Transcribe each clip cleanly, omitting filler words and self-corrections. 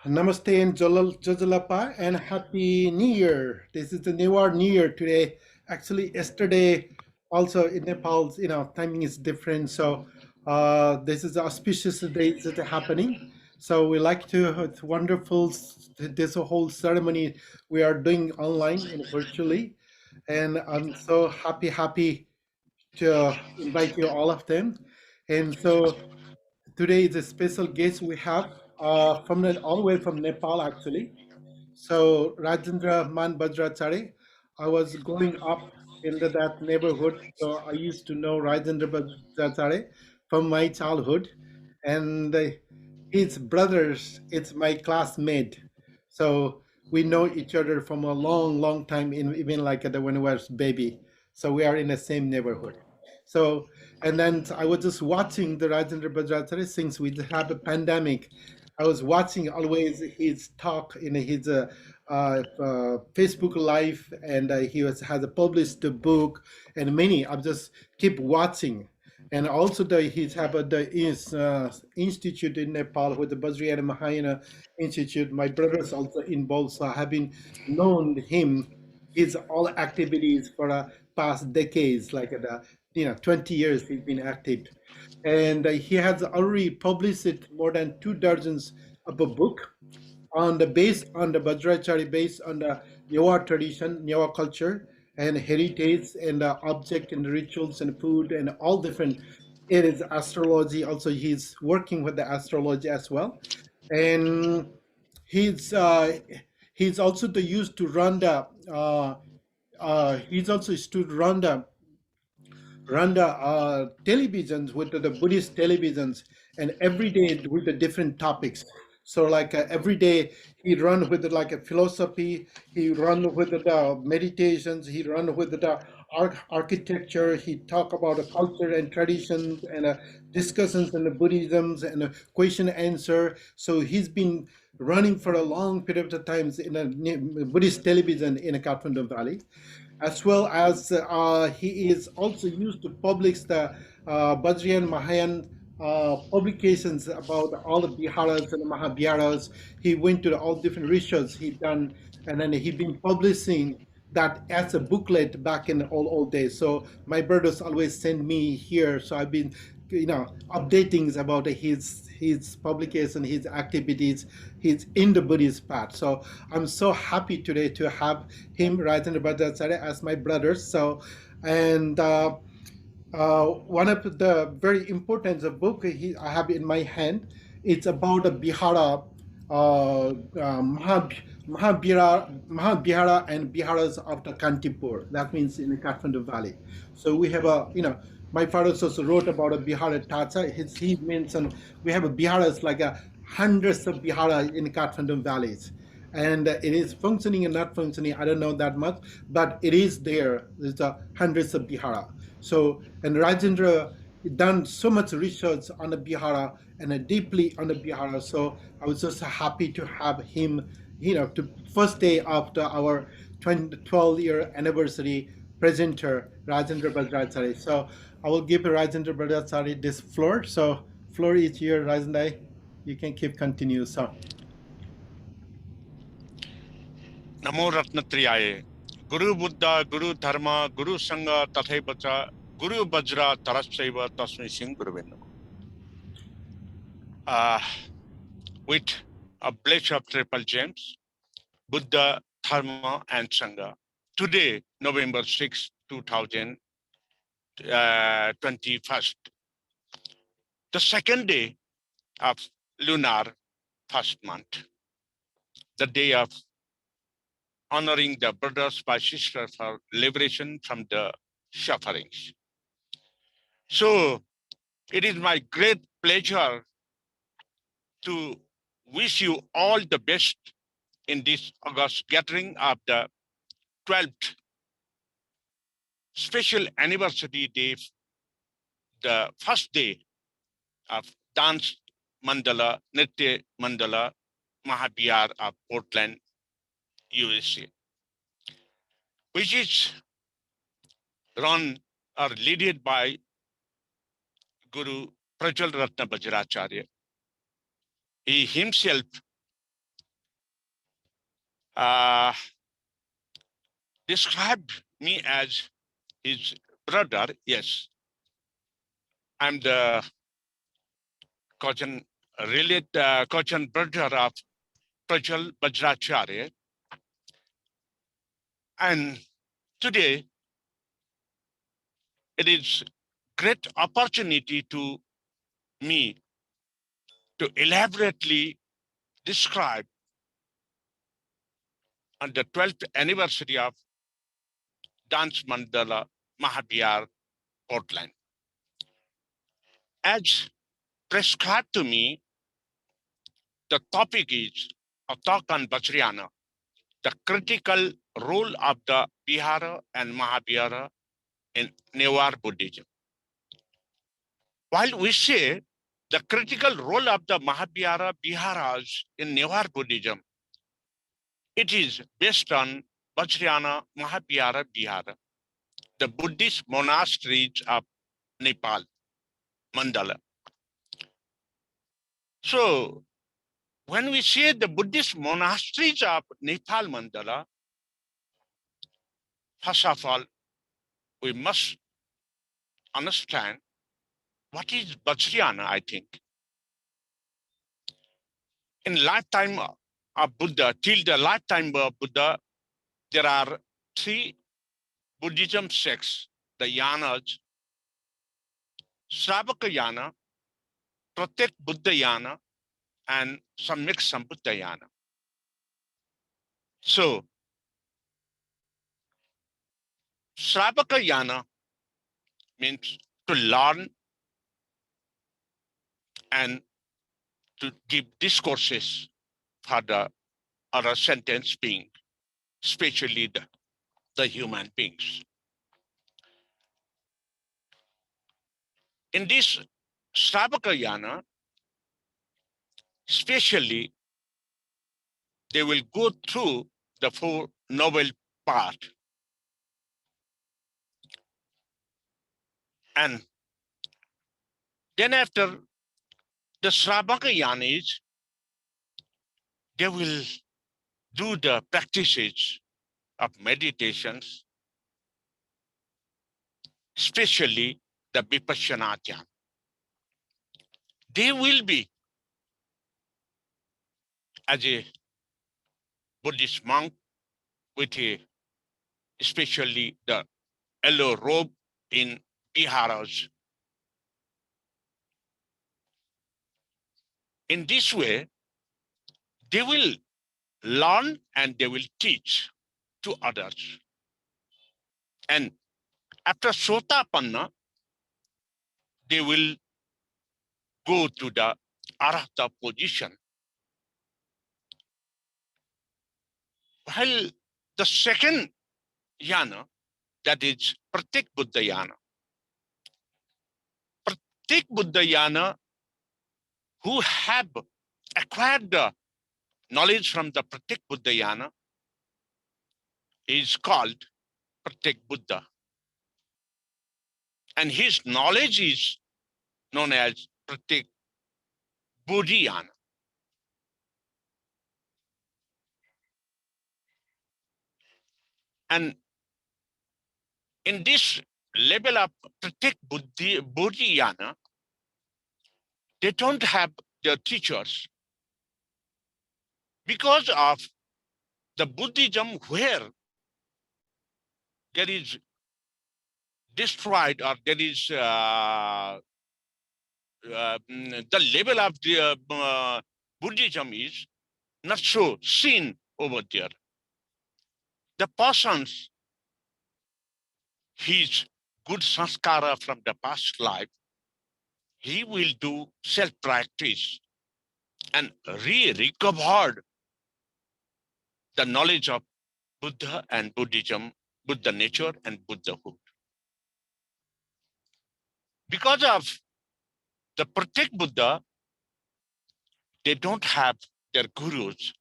Namaste and Jojalapa and Happy New Year. This is the New Year today. Actually, yesterday also in Nepal, timing is different. So this is the auspicious days that are happening. So we like to, it's wonderful, this whole ceremony we are doing online and virtually. And I'm so happy to invite you all of them. And so today is a special guest we have all the way from Nepal actually. So Rajendra Man Vajracharya, I was growing up in that neighborhood, so I used to know Rajendra Vajracharya from my childhood, and his brothers, it's my classmate. So we know each other from a long time, even like when we was baby. So we are in the same neighborhood. So and then I was just watching the Rajendra Vajracharya since we have a pandemic. I was watching always his talk in his Facebook Live, and has published a book, and many. I just keep watching, and also he's have institute in Nepal with the Vajracharya Mahayana Institute. My brother's also involved, so I have been known him, his all activities for past decades, like 20 years he's been active, and he has already published it more than 2 dozens of a book on the based on the Vajracharya, based on the Nyawa tradition, Nyawa culture, and heritage, and the object and rituals and food and all different. It is astrology. Also, he's working with the astrology as well, and he's uh, he's also the used to run the. He's also used to run the televisions with the Buddhist televisions, and every day with the different topics. So like every day he run with like a philosophy, he run with the meditations, he run with the architecture, he talk about the culture and traditions and discussions in the Buddhisms and question answer. So he's been running for a long period of times in a Buddhist television in a Kathmandu Valley, as well as he is also used to publish the Bajrian Mahayan publications about all the Viharas and Mahaviharas. He went to all different research he done, and then he been publishing that as a booklet back in the old days. So my brothers always send me here, so I've been updating about his publication, his activities, his in the Buddhist path. So I'm so happy today to have him, Rajendra Bhattacharya, as my brother. So, and one of the very important book I have in my hand, it's about the Bihara, Mahavihara and Biharas of the Kantipur. That means in the Kathmandu Valley. So we have my father also wrote about a Bihara Tata. He mentioned we have a Biharas like hundreds of Bihara in Kathmandu valleys, and it is functioning and not functioning. I don't know that much, but it is there. There's hundreds of Bihara. So, and Rajendra done so much research on the Bihara and deeply on the Bihara. So I was just happy to have him, to first day after our 12-year anniversary presenter, Rajendra Vajracharya. So I will give Rajendra Vajracharya this floor. So floor is here, Rajendra. You can keep continue. So. नमो रत्नत्रियाय गुरु बुद्ध गुरु धर्म गुरु संग तथैव च गुरु वज्र तरस्यैव तस्मै सिंह गुरुवे नमः. With a blessing of triple gems, Buddha, Dharma, and Sangha. Today, November 6, 2021, the second day of lunar first month, the day of honoring the brothers by sisters for liberation from the sufferings. So it is my great pleasure to wish you all the best in this August gathering of the 12th special anniversary day, the first day of Dance Mandala, Nritya Mandala, Mahavihar of Portland, USA, which is run or led by Guru Prajwal Ratna Vajracharya. He himself uh, described me as his brother. Yes, I'm the cousin, cousin brother of Prajal Vajracharya. And today it is great opportunity to me to elaborately describe on the 12th anniversary of Dance Mandala Mahavihar Portland. As prescribed to me, the topic is a talk on Vajrayana, the critical role of the Vihara and Mahavihara in Newar Buddhism. While we say the critical role of the Mahavihara Viharas in Newar Buddhism, it is based on Vajrayana Mahavihara Vihara, the Buddhist monasteries of Nepal, Mandala. So when we say the Buddhist monasteries of Nepal Mandala, first of all, we must understand what is Vajrayana, I think. In lifetime of Buddha, till the lifetime of Buddha, there are three Buddhism sects, the Yanas, Sravaka Yana, Pratyek Buddha Yana, and Samyak Sambuddha Yana. So, Sravaka Yana means to learn and to give discourses for the other sentient being, especially the human beings. In this Sravaka Yana, especially, they will go through the Four Noble Paths. And then after the Sravaka Yanis, they will do the practices of meditations, especially the Vipassana Dhyan. They will be, as a Buddhist monk, with especially the yellow robe in Viharas. In this way, they will learn and they will teach to others. And after Sotapanna, they will go to the Arahata position. While the second yana, that is Pratyek Buddha yana. Pratyek Buddha yana, who have acquired the knowledge from the Pratyek Buddha yana, is called Pratyek Buddha. And his knowledge is known as Pratyek Bodhiyana. And in this level of Pratyek Bodhiyana, they don't have their teachers because of the Buddhism where there is destroyed or there is the level of the Buddhism is not so seen over there. The persons, his good sanskara from the past life, he will do self-practice and recovered the knowledge of Buddha and Buddhism, Buddha nature and Buddhahood. Because of the Pratyek Buddha, they don't have their gurus.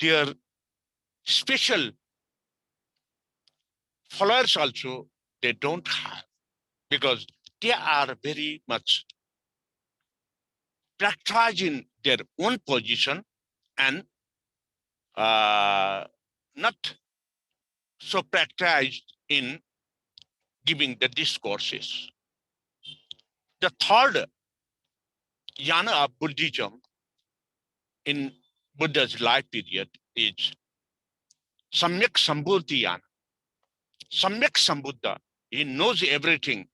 Their special followers also, they don't have, because they are very much practicing their own position and not so practiced in giving the discourses. The third yana of Buddhism in Buddha's life period is Samyak Sambuddhi yana. Samyak Sambuddha, he knows everything.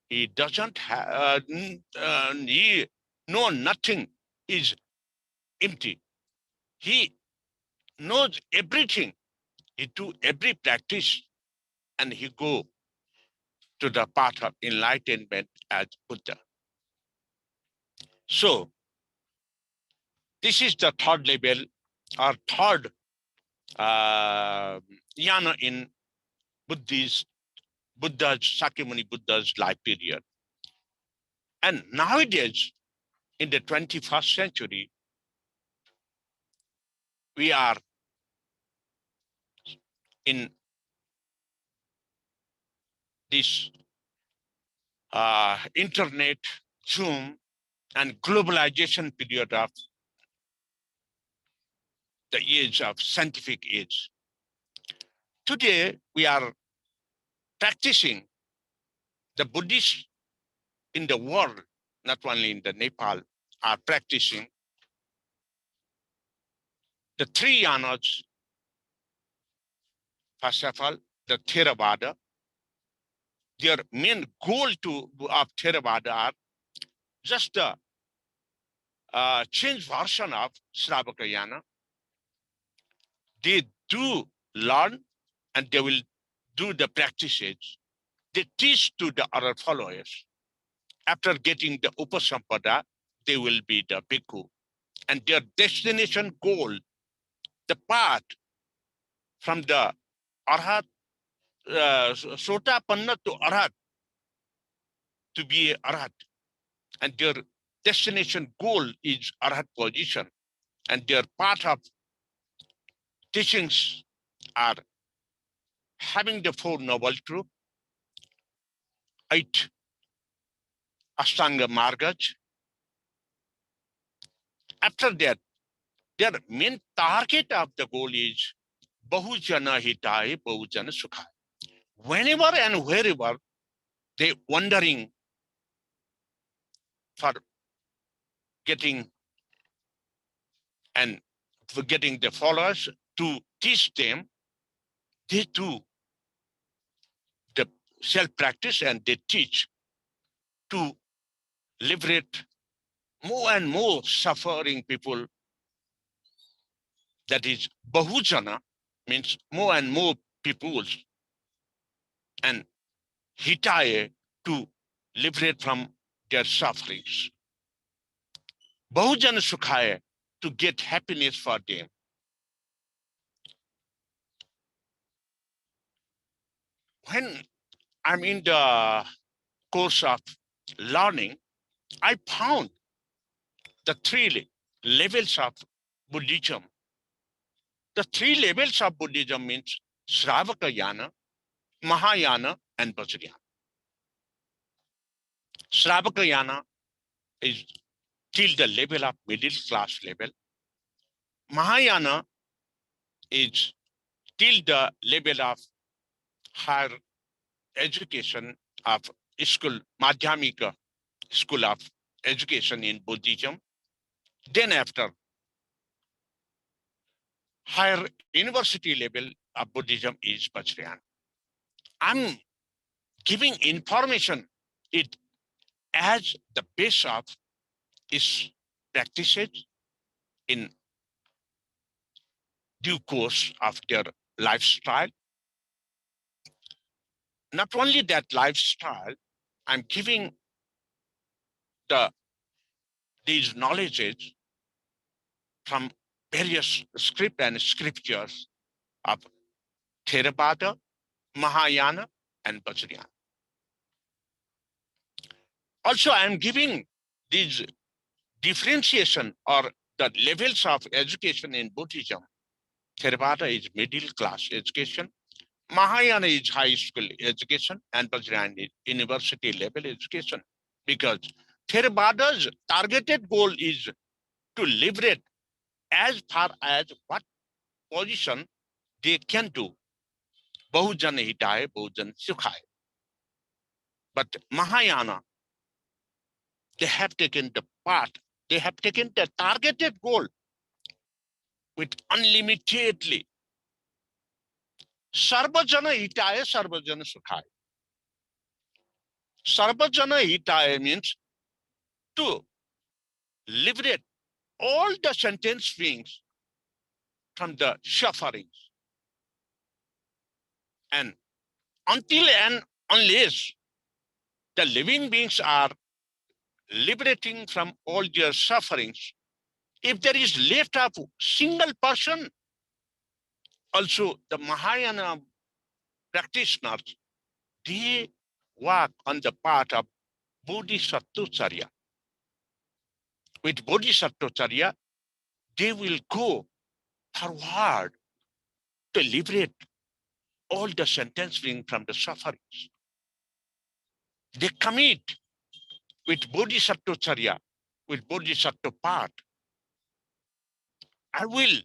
He doesn't have, he know nothing is empty. He knows everything. He do every practice and he go to the path of enlightenment as Buddha. So this is the third level or third yana in Buddha's Shakyamuni Buddha's life period. And nowadays, in the 21st century, we are in this internet, Zoom, and globalization period of the age of scientific age. Today, we are practicing the Buddhists in the world, not only in the Nepal, are practicing the three yanas. First of all, the Theravada. Their main goal of Theravada are just the change version of Shravakayana. They do learn and they will do the practices. They teach to the other followers. After getting the Upasampada, they will be the bhikkhu. And their destination goal, the path from the Arhat, Sotapanna to Arhat, to be a Arhat. And their destination goal is Arhat position. And their path of teachings are having the Four Noble Truths, 8 Ashtanga Margas. After that, their main target of the goal is Bahujana Hitaye, Bahujana Sukhaye. Whenever and wherever they wandering for getting and for getting the followers to teach them, they do the self-practice and they teach to liberate more and more suffering people. That is, Bahujana means more and more peoples, and Hitaye to liberate from their sufferings. Bahujana Sukhaye to get happiness for them. When I'm in the course of learning, I found the three levels of Buddhism. The three levels of Buddhism means Shravakayana, Mahayana, and Vajracharya. Shravakayana is till the level of middle class level. Mahayana is till the level of higher education of school, Madhyamika school of education in Buddhism. Then after higher university level of Buddhism is Vajracharya. I'm giving information it as the base of its practices in due course of their lifestyle. Not only that lifestyle, I'm giving these knowledges from various script and scriptures of Theravada, Mahayana, and Vajracharya. Also, I'm giving these differentiation or the levels of education in Buddhism. Theravada is middle class education, Mahayana is high school education, and Vajracharya is university level education. Because Theravada's targeted goal is to liberate as far as what position they can do. Bahujan hitaye, Bahujan sukhaye. But Mahayana, they have taken the path, they have taken the targeted goal with unlimitedly. Sarvajana hitaye, Sarvajana sukhaye. Sarvajana hitaye means to liberate all the sentient beings from the sufferings. And until and unless the living beings are liberating from all their sufferings, if there is left of single person, also the Mahayana practitioners, they walk on the path of Bodhisattvacharya. With Bodhisattvacharya, they will go forward to liberate all the sentient beings from the sufferings. They commit with Bodhisattvacharya, with Bodhisattva path. I will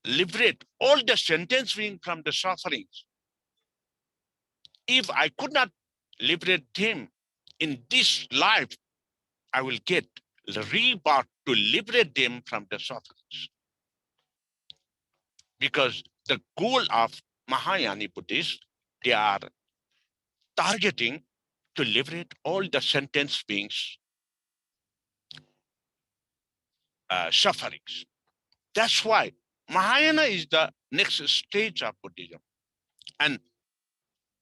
liberate all the sentient beings from the sufferings. If I could not liberate them in this life, I will get the rebirth to liberate them from the sufferings. Because the goal of Mahayana Buddhists, they are targeting to liberate all the sentient beings' sufferings. That's why Mahayana is the next stage of Buddhism. And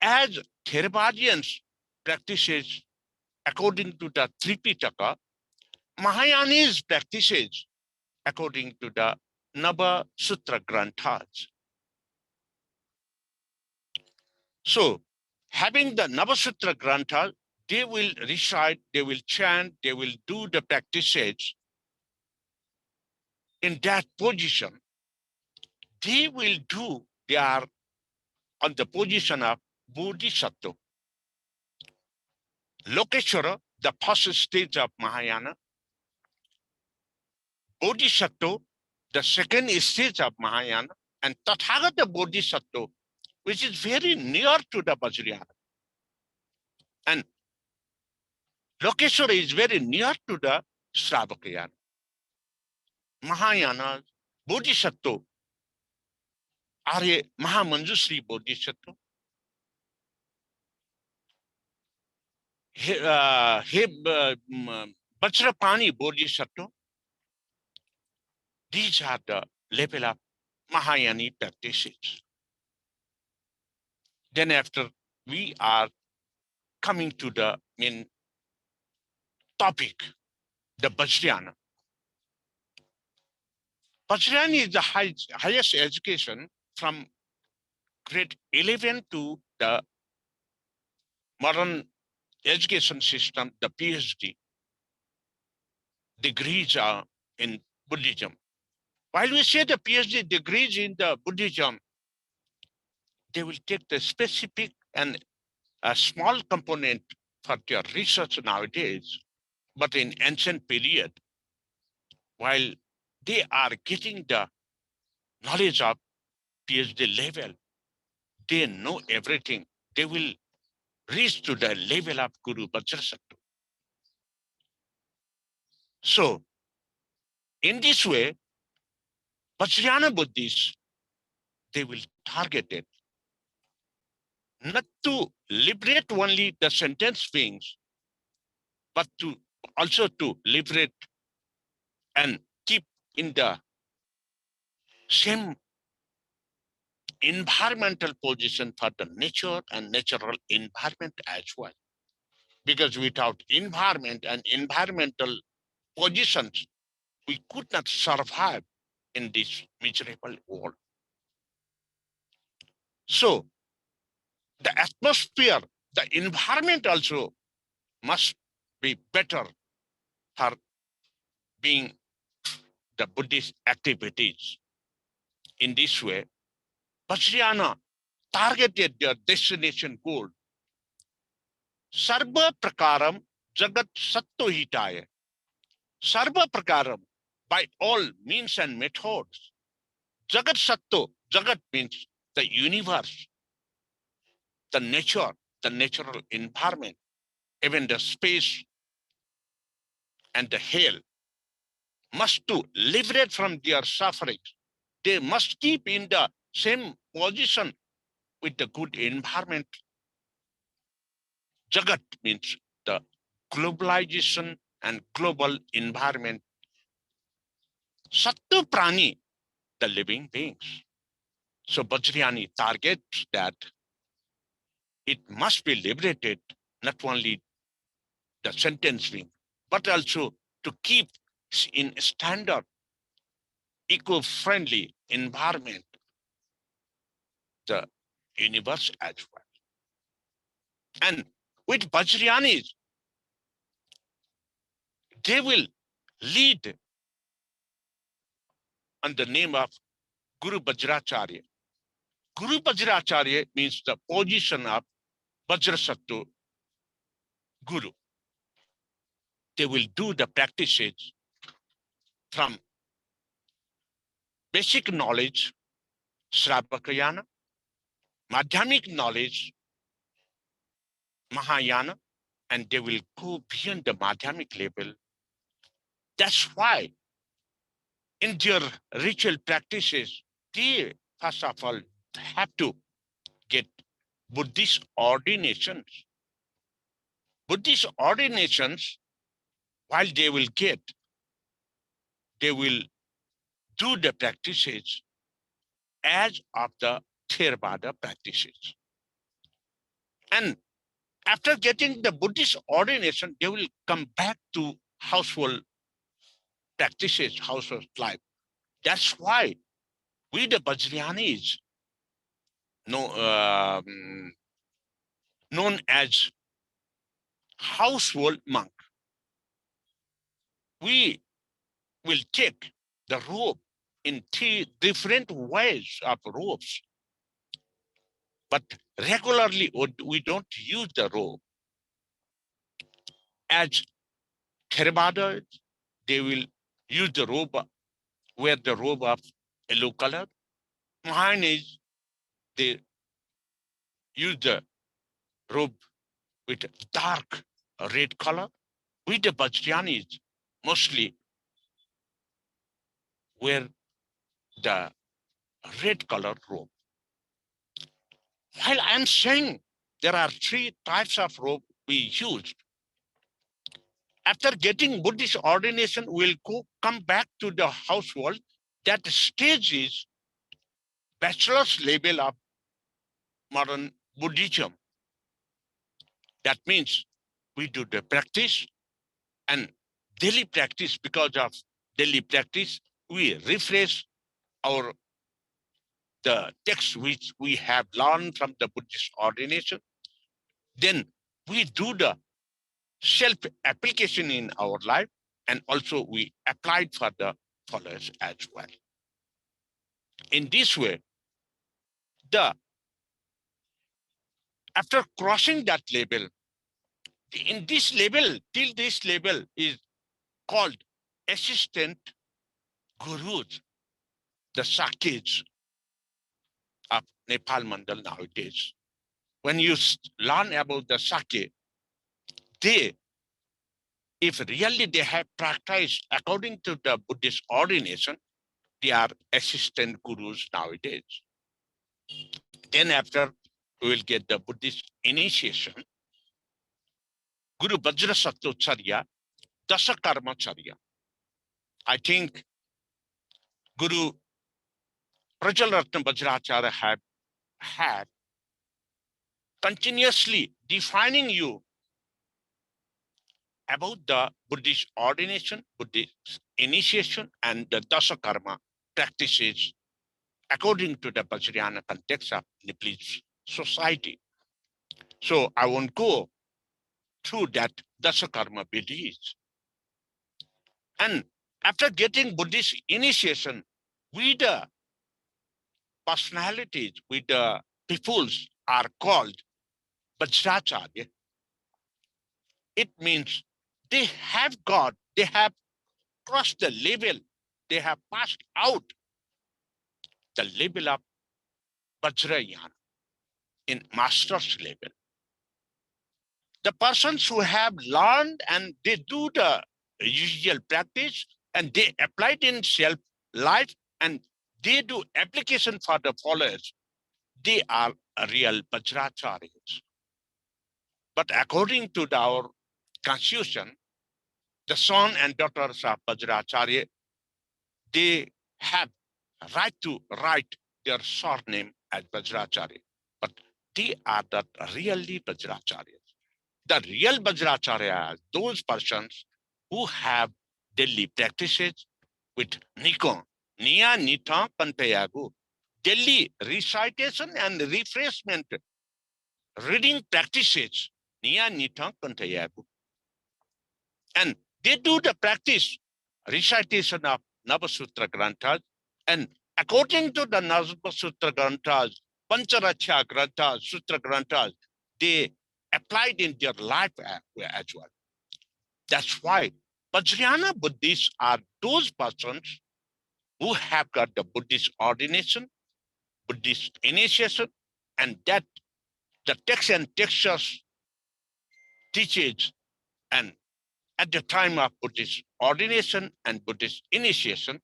as Theravadians practices according to the Tripitaka, Mahayanis practices according to the Nava Sutra Granthas. So, having the Nava Sutra Granthas, they will recite, they will chant, they will do the practices in that position. They will do, they are on the position of Bodhisattva. Lokeshwara, the first stage of Mahayana, Bodhisattva, the second stage of Mahayana, and Tathagata Bodhisattva, which is very near to the Vajracharya. And Lokeshwara is very near to the Shravakayana. Mahayana, Bodhisattva are a Mahamanjusri Bodhisattva. Vajrapani Bodhisattva. These are the level of Mahayana practices. Then after we are coming to the main topic, the Vajrayana. Vajrayana is the highest education from grade 11 to the modern education system, the PhD degrees are in Buddhism. While we say the PhD degrees in the Buddhism, they will take the specific and a small component for their research nowadays. But in ancient period, while they are getting the knowledge of PhD level, they know everything. They will reach to the level of Guru Vajracharya. So, in this way, Vajrayana Buddhists, they will target it not to liberate only the sentient beings, but to also to liberate and keep in the same environmental position for the nature and natural environment as well. Because without environment and environmental positions, we could not survive in this miserable world. So the atmosphere, the environment also must be better for being the Buddhist activities. In this way, Vajrayana targeted their destination goal. Sarva prakaram jagat satto hitaya. Sarva prakaram, by all means and methods. Jagat Satto, Jagat means the universe, the nature, the natural environment, even the space and the hell must to liberate from their sufferings. They must keep in the same position with the good environment. Jagat means the globalization and global environment. Sattu Prani, the living beings. So Vajrayani targets that it must be liberated, not only the sentence being, but also to keep in standard, eco-friendly environment, the universe as well. And with Vajrayanis, they will lead on the name of Guru Vajracharya. Guru Vajracharya means the position of Vajrasattu Guru. They will do the practices from basic knowledge, Sravakayana, Madhyamik knowledge, Mahayana, and they will go beyond the Madhyamik level. That's why in their ritual practices, they first of all have to get Buddhist ordinations. Buddhist ordinations, while they will get, they will do the practices as of the Theravada practices. And after getting the Buddhist ordination, they will come back to household practices, household life. That's why we, the Vajrayanis, know, known as household monk, we will take the robe in three different ways of robes. But regularly, we don't use the robe. As Theravada, they will use the robe, wear the robe of yellow color. Mine is they use the robe with dark red color. We the Vajrayanis mostly wear the red color robe. While I'm saying there are three types of robe we use. After getting Buddhist ordination, we'll come back to the household. That stage is bachelor's level of modern Buddhism. That means we do the practice and daily practice. Because of daily practice, we refresh our the text which we have learned from the Buddhist ordination. Then we do the self-application in our life, and also we applied for the followers as well. In this way, the after crossing that level, in this level, till this level is called assistant gurus, the Sakis of Nepal Mandal nowadays. When you learn about the Sake, they, if really they have practiced according to the Buddhist ordination, they are assistant gurus nowadays. Then after we will get the Buddhist initiation, Guru Vajracharya, Dasakarmacharya. I think Guru Prajalratna Vajracharya have had continuously defining you about the Buddhist ordination, Buddhist initiation, and the Dasakarma practices according to the Vajrayana context of Nepalese society. So I won't go through that Dasakarma beliefs. And after getting Buddhist initiation, we the personalities, with the peoples are called Vajracharya. It means they have got, they have crossed the level they have passed out the level of Vajracharya in master's level. The persons who have learned and they do the usual practice and they apply it in self life and they do application for the followers, they are real Vajracharyas. But according to our constitution, the son and daughters of Vajracharya, they have right to write their surname as Vajracharya, but they are not really Vajracharyas. The real Vajracharya are those persons who have daily practices with Nikon, Nia Nita Pantayagu, daily recitation and refreshment, reading practices, Nia Nita Pantayagu. And they do the practice, recitation of Navasutra Granthas, and according to the Navasutra Granthas, Pancharachya Granthas, Sutra Granthas, they applied in their life as well. That's why Vajrayana Buddhists are those persons who have got the Buddhist ordination, Buddhist initiation, and that the text and textures teaches. And at the time of Buddhist ordination and Buddhist initiation,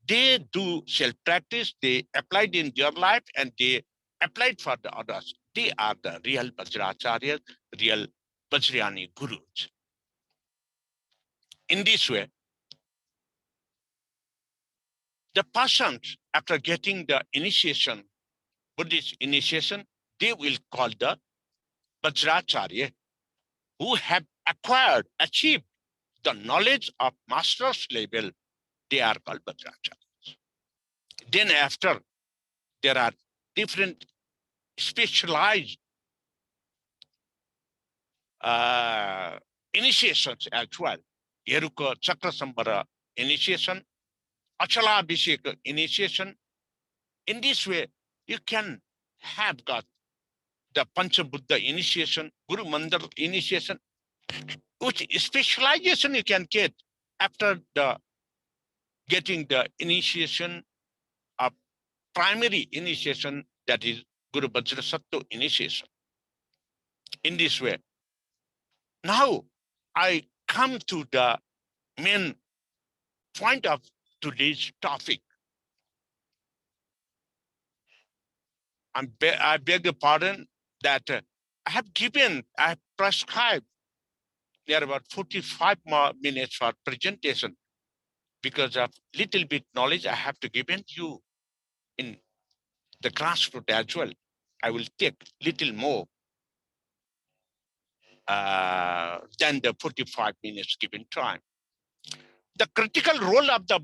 they do self-practice, they applied in their life, and they applied for the others. They are the real Vajracharyas, real Vajrayani Gurus. In this way, the persons, after getting the initiation, Buddhist initiation, they will call the Vajracharya, who have acquired, achieved the knowledge of master's level. They are called Vajracharyas. Then after, there are different specialized initiations as well. Yeruka Chakrasambara initiation, Achalabhishek initiation. In this way, you can have got the Panchabuddha initiation, Guru Mandal initiation, which specialization you can get after the getting the initiation of primary initiation, that is Guru Vajrasattva initiation. In this way, now I come to the main point of today's topic. I beg your pardon that I have prescribed there about 45 more minutes for presentation because of little bit knowledge I have to give you in the grassroots as well. I will take little more than the 45 minutes given time. The critical role of the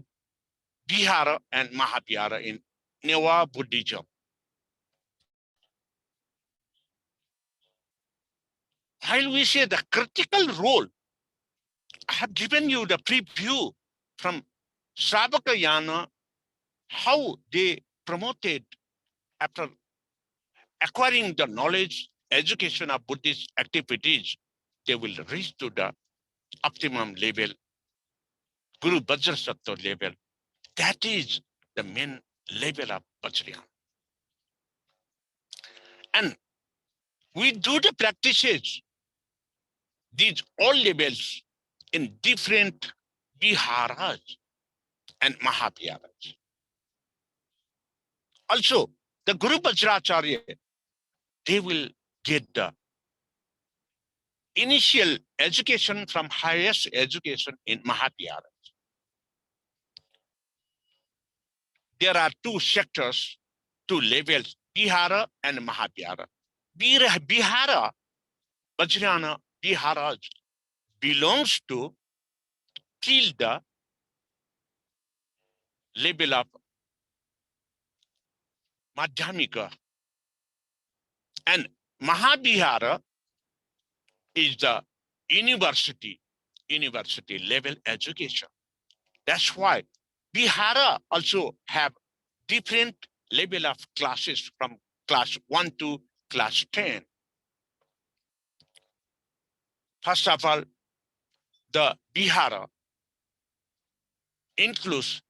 Vihara and Mahavihara in Neva Buddhism. While we say the critical role, I have given you the preview from Sravakayana, how they promoted after acquiring the knowledge, education of Buddhist activities, they will reach to the optimum level, Guru Vajrasattva level. That is the main level of Vajrayana. And we do the practices, these all levels in different Viharas and Mahaviharas. Also, the Guru Vajracharya, they will get the initial education from highest education in Mahaviharas. There are two sectors, two levels, Vihara and Mahavihara. Vihara, Vajrayana Viharas belongs to till the level of Madhyamika. And Mahavihara is the university level education. That's why Vihara also have different level of classes from class 1 to class 10. First of all, the Vihara, includes,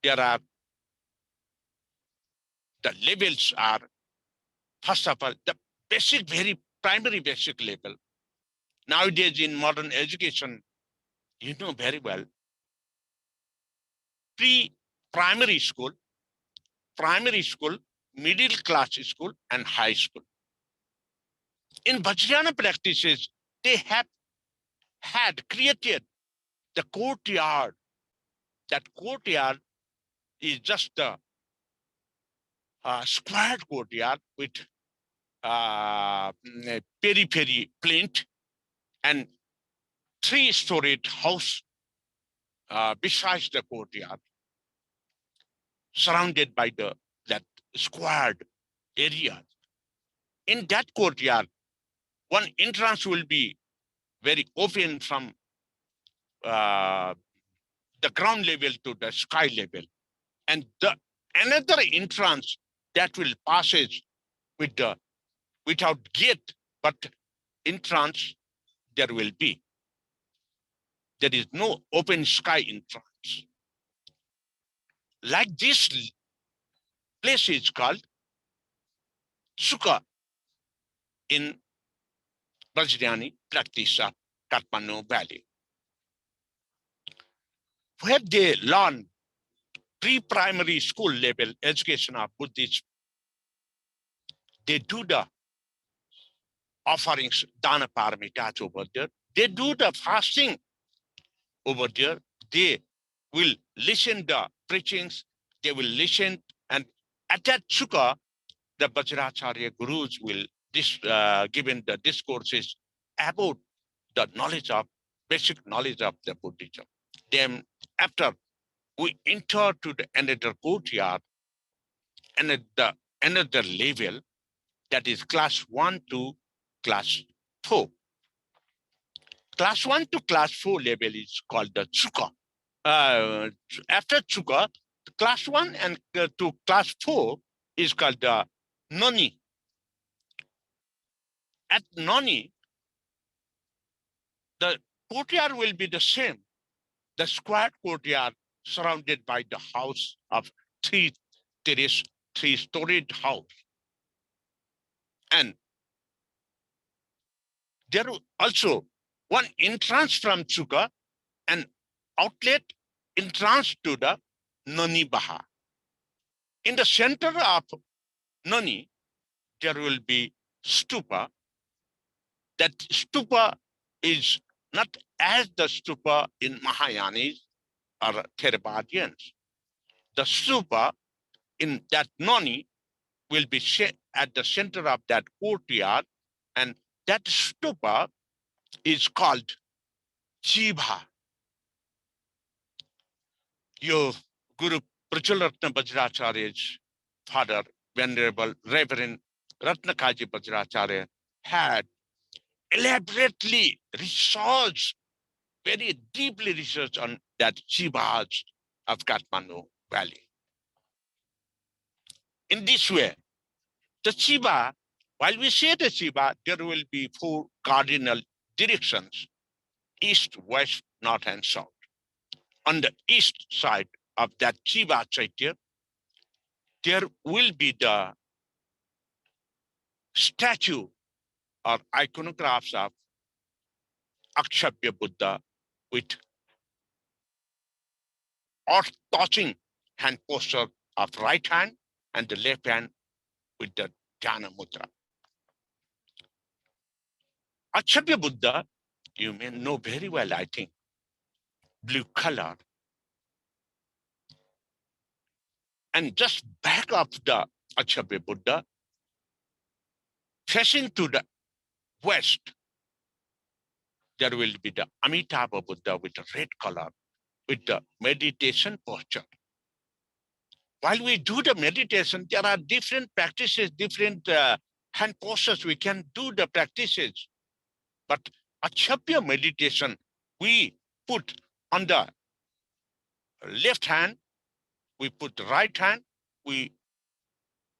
there are, the levels are, first of all, the basic, very primary basic level. Nowadays in modern education, you know very well, pre-primary school, primary school, middle class school, and high school. In Vajrayana practices, they have had created the courtyard. That courtyard is just a squared courtyard with peri-peri plinth and three-storied house besides the courtyard, surrounded by that squared area. In that courtyard, one entrance will be very open from uh, the ground level to the sky level, and another entrance that will passes with without gate, but entrance there will be. There is no open sky entrance. Like this place is called Sukha in Vajrayani practice of Kathmandu Valley, where they learn pre-primary school level education of Buddhism. They do the offerings, dana paramitas over there. They do the fasting over there. They will listen the preachings. They will listen, and at that sukha, the Vajracharya gurus will given the discourses about the knowledge of basic knowledge of the Buddhism. Then after we enter to the another courtyard and at the another level, that is class 1 to class 4. Class 1 to class 4 level is called the Chuka. After Chuka, class 1 and to class 4 is called the Noni. At Noni, the courtyard will be the same, the square courtyard surrounded by the house of three terrace, three-storied house. And there also one entrance from Chuka and outlet entrance to the Nani Baha. In the center of Nani, there will be stupa. That stupa is not as the stupa in Mahayanis or Theravadians. The stupa in that Nani will be at the center of that courtyard, and that stupa is called Jibha. Your Guru Prachalatna Vajracharya's father, Venerable Reverend Ratnakaji Vajracharya, had elaborately researched, very deeply researched on that Jivas of Kathmandu Valley. In this way, the Shiva, while we say the Shiva, there will be 4 cardinal directions: east, west, north, and south. On the east side of that Shiva Chaitya, there will be the statue or iconographs of Akshabhya Buddha with earth touching hand posture of right hand and the left hand with the Dhyana Mudra. Akshabhya Buddha, you may know very well, I think, blue color. And just back of the Akshabhya Buddha, facing to the west, there will be the Amitabha Buddha with the red color, with the meditation posture. While we do the meditation, there are different practices, different hand postures. We can do the practices. But Akshabhya meditation, we put on the left hand, we put the right hand, we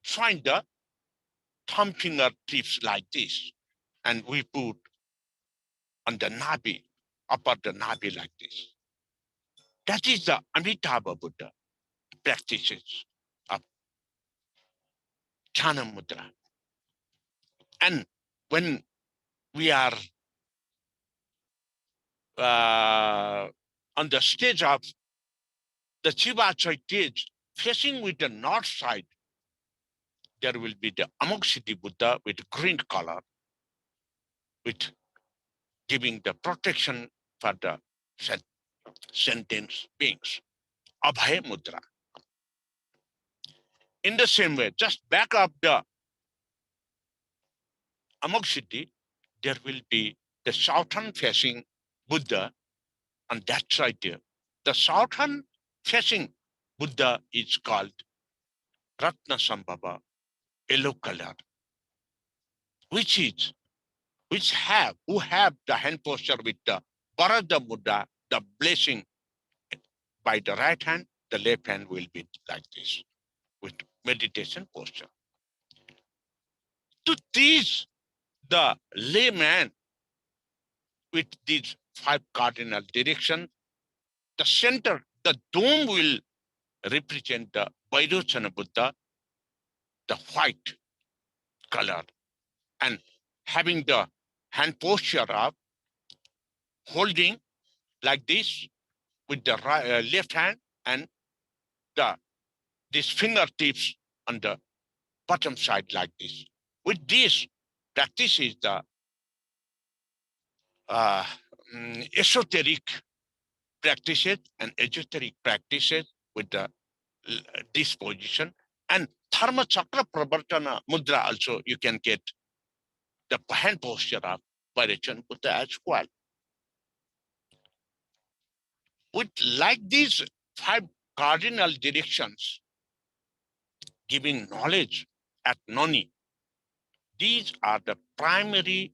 join the thumb finger tips like this, and we put on the nabi, upper the nabi like this. That is the Amitabha Buddha practices of Jhana Mudra. And when we are on the stage of the Chivachai stage, facing with the north side, there will be the Amoksiddhi Buddha with green color, with giving the protection for the sentence beings. Abhay Mudra. In the same way, just back up the Amoksiddhi, there will be the southern facing Buddha on that side there. The southern facing Buddha is called Ratna Sambhava, yellow color, which is who have the hand posture with the Bharata Buddha, the blessing by the right hand, the left hand will be like this with meditation posture. To teach the layman with these five cardinal directions, the center, the dome will represent the Vajracharya Buddha, the white color, and having the hand posture of holding like this with the left hand and the these fingertips on the bottom side like this. With this, practice is the uh, esoteric practices and esoteric practices with the this position. And Dharma Chakra Pravartana Mudra also you can get the hand posture of Vajracharya Buddha as well. With like these five cardinal directions, giving knowledge at Noni, these are the primary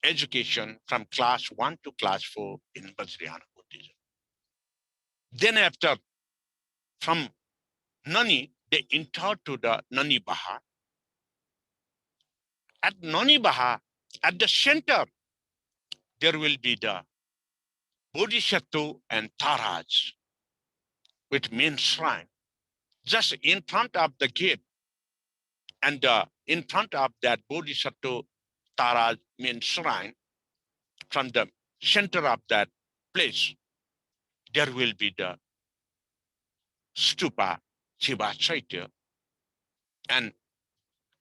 education from class 1 to class 4 in Vajrayana Buddhism. Then after, from Nani, they enter to the Nani Baha. At Nani Baha, at the center, there will be the Bodhisattva and Taras with main shrine. Just in front of the gate and in front of that Bodhisattva Taras main shrine, from the center of that place, there will be the stupa Shiva and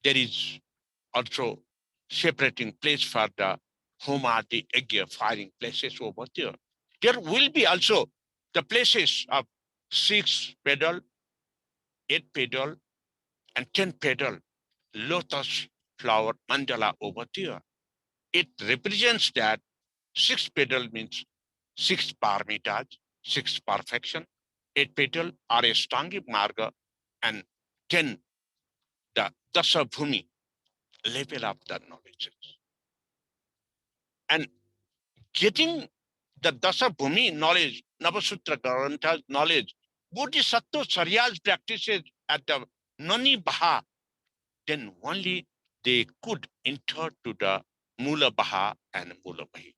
there is also separating place for the Homa, the Yajna firing places over there. There will be also the places of 6 pedal, 8 pedal, and 10 pedal lotus flower mandala over there. It represents that 6 pedal means 6 paramitas, 6 perfection, 8 pedal are a Stangic Marga, and 10 the Dasa Bhumi, level of the knowledge. And getting the Dasa Bhumi knowledge, Navasutra Grantha's knowledge, Bodhisattva Sarya's practices at the Nani Baha, then only they could enter to the Mula Baha and Mula Bahi.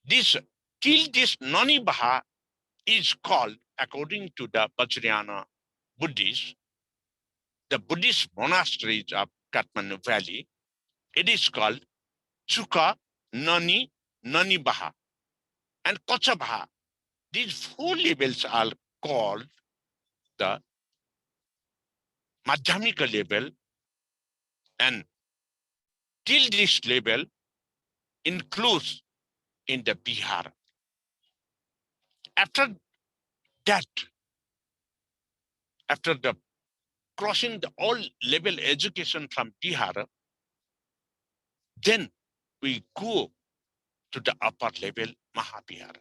This, till this Nani Baha is called, according to the Vajrayana Buddhists, the Buddhist monasteries of Kathmandu Valley, it is called Chuka, Nani, Nani Baha, and Kocha Baha. These 4 levels are called the Madhyamika level, and till this level includes in the Bihar. After that, after the crossing the all level education from Bihar, then we go to the upper level Mahavihara.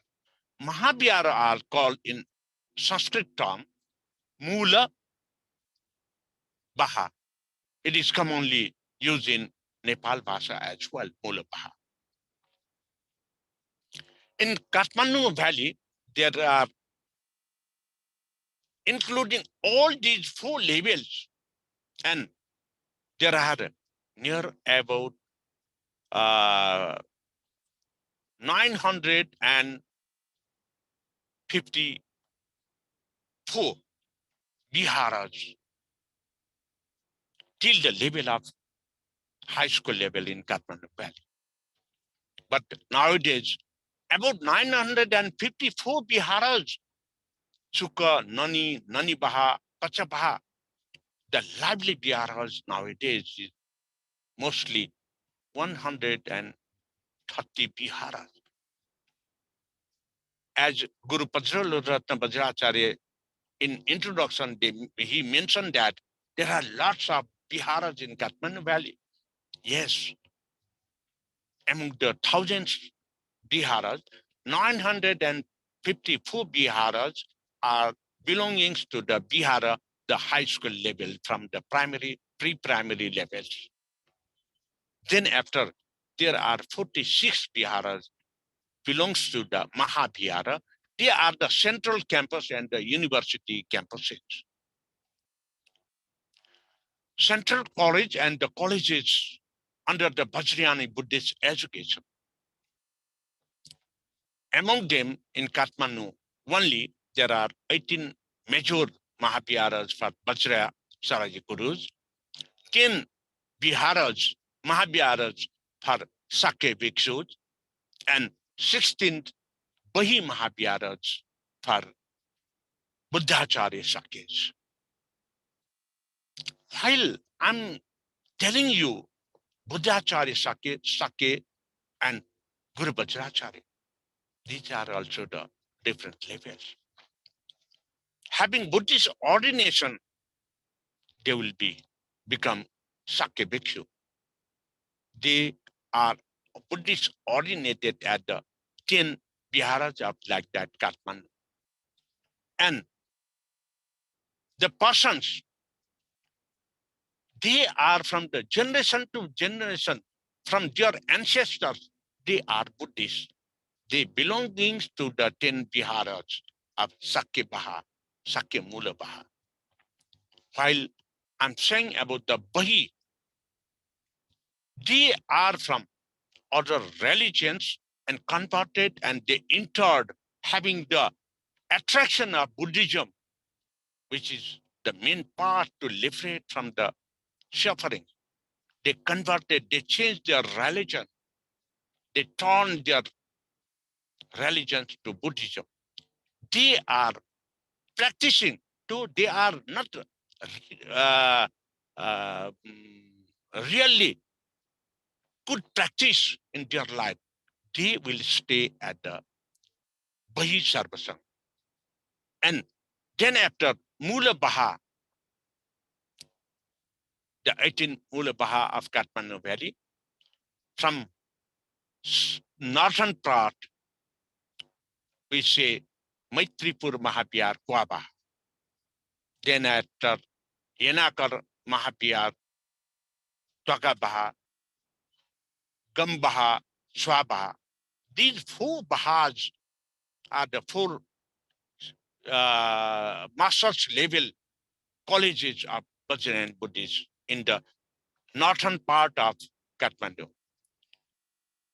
Mahavihara are called in Sanskrit term Mula Baha. It is commonly used in Nepal Bhasha as well, Mula Baha. In Kathmandu Valley, there are, including all these 4 levels, and there are near about 900 and 54 Viharas till the level of high school level in Kathmandu Valley. But nowadays, about 954 Viharas, Chuka, Nani, Nani Baha, Pachabaha, the lively Viharas nowadays is mostly 130 Viharas. As Guru Ratna Vajracharya in introduction, he mentioned that there are lots of Viharas in Kathmandu Valley. Yes, among the thousands Viharas, 954 Viharas are belongings to the Vihara, the high school level from the primary, pre-primary levels. Then after, there are 46 Viharas belongs to the Mahavihara. They are the central campus and the university campuses. Central college and the colleges under the Vajrayana Buddhist education. Among them in Kathmandu, only there are 18 major Mahaviharas for Vajracharya Gurus, 10 Viharas, Mahaviharas for Sakya Bhikshus, and 16 Bahi Mahaviharas for Buddhacharya Sakyas. While I'm telling you Buddhacharya Sakya, and Guru Vajracharya, these are also the different levels. Having Buddhist ordination, they will become Sakya Bhikshu. They are Buddhist ordinated at the 10 Viharas of like that Kathmandu. And the persons, they are from the generation to generation, from their ancestors, they are Buddhists. They belongings to the 10 Viharas of Sakya Baha, Sakya Mula Baha. While I'm saying about the Bahi, they are from other religions and converted and they entered having the attraction of Buddhism, which is the main part to liberate from the suffering. They converted, they changed their religion. They turned their religions to Buddhism. They are practicing too. They are not uh, uh, really good practice in their life. They will stay at the Bahi Sarvasang. And then after Mula Baha, the 18 Mula Baha of Kathmandu Valley, from northern part, we say Maitripur Mahavihar Kwabaha. Then after Yenakar Mahavihar Twagabaha, Gambaha, Swabaha. These four Bahas are the four master's level colleges of Vajrayana Buddhists in the northern part of Kathmandu.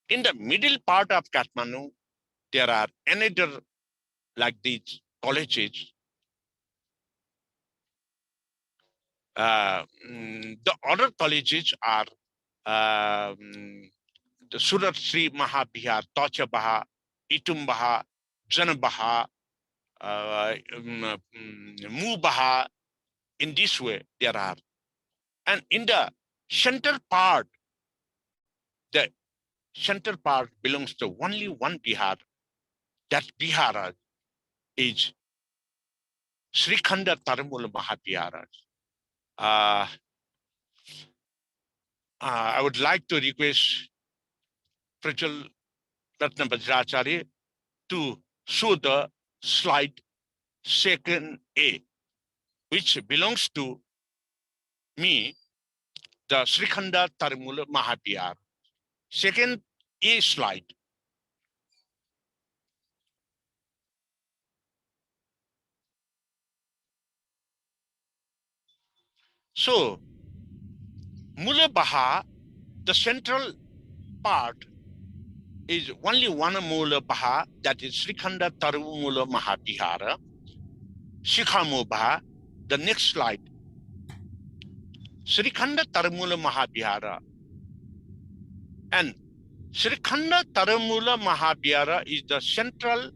In the middle part of Kathmandu, there are another like these colleges. The other colleges are the Surat Sri Mahavihar, Tocha Baha, Itum Baha, Jana Baha, Mu Baha. In this way, there are. And in the center part, the center part belongs to only one Bihar. That Vihara is Srikhanda Taramula Mahaviharas. I would like to request Prachal Ratna Vajracharya to show the slide second A, which belongs to me, the Srikhanda Taramula Mahavihar. Second A slide. So, Mula Baha, the central part, is only one Mula Baha, that is Srikhanda Tarumula Mahavihara, Shikhamu Baha. The next slide. Srikhanda Tarumula Mahavihara. And Srikhanda Taramula Mahavihara is the central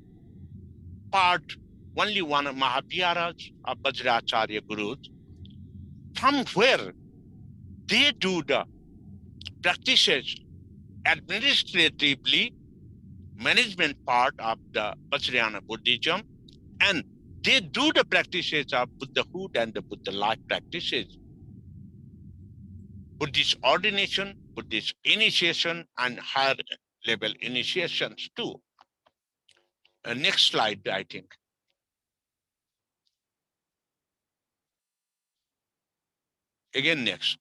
part, only one Mahaviharas of Vajracharya Gurus, from where they do the practices administratively, management part of the Vajrayana Buddhism, and they do the practices of Buddhahood and the Buddha life practices, Buddhist ordination, Buddhist initiation, and higher level initiations too. Next slide, I think. Again, next.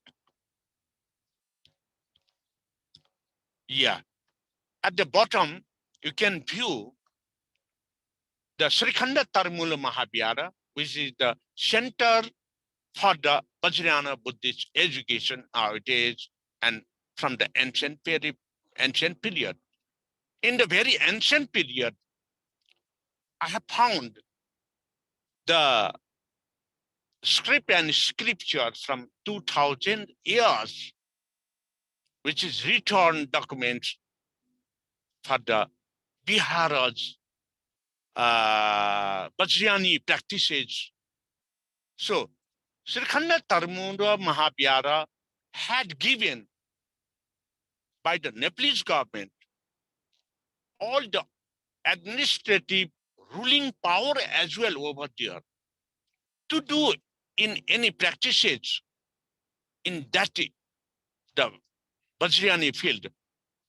Yeah. At the bottom, you can view the Srikhanda Tarmula Mahavihara, which is the center for the Vajrayana Buddhist education nowadays and from the ancient period. In the very ancient period, I have found the script and scriptures from 2000 years, which is written documents for the Viharas, Vajrayani practices. So, Srikhanda Tarmura Mahavihara had given by the Nepalese government all the administrative ruling power as well over there to do in any practices in that the Vajrayani field.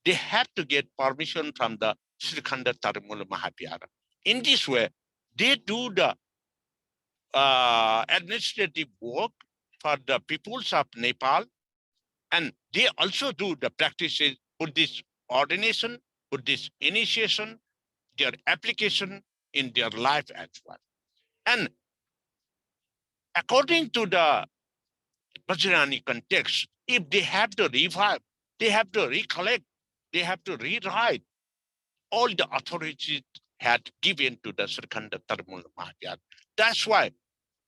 They have to get permission from the Srikhanda Tarmula Mahavihara. In this way, they do the administrative work for the peoples of Nepal, and they also do the practices, Buddhist ordination, Buddhist initiation, their application in their life as well. And according to the Vajrayani context, if they have to revive, they have to recollect, they have to rewrite all the authorities had given to the Srikhanda Tarmula Mahavihara. That's why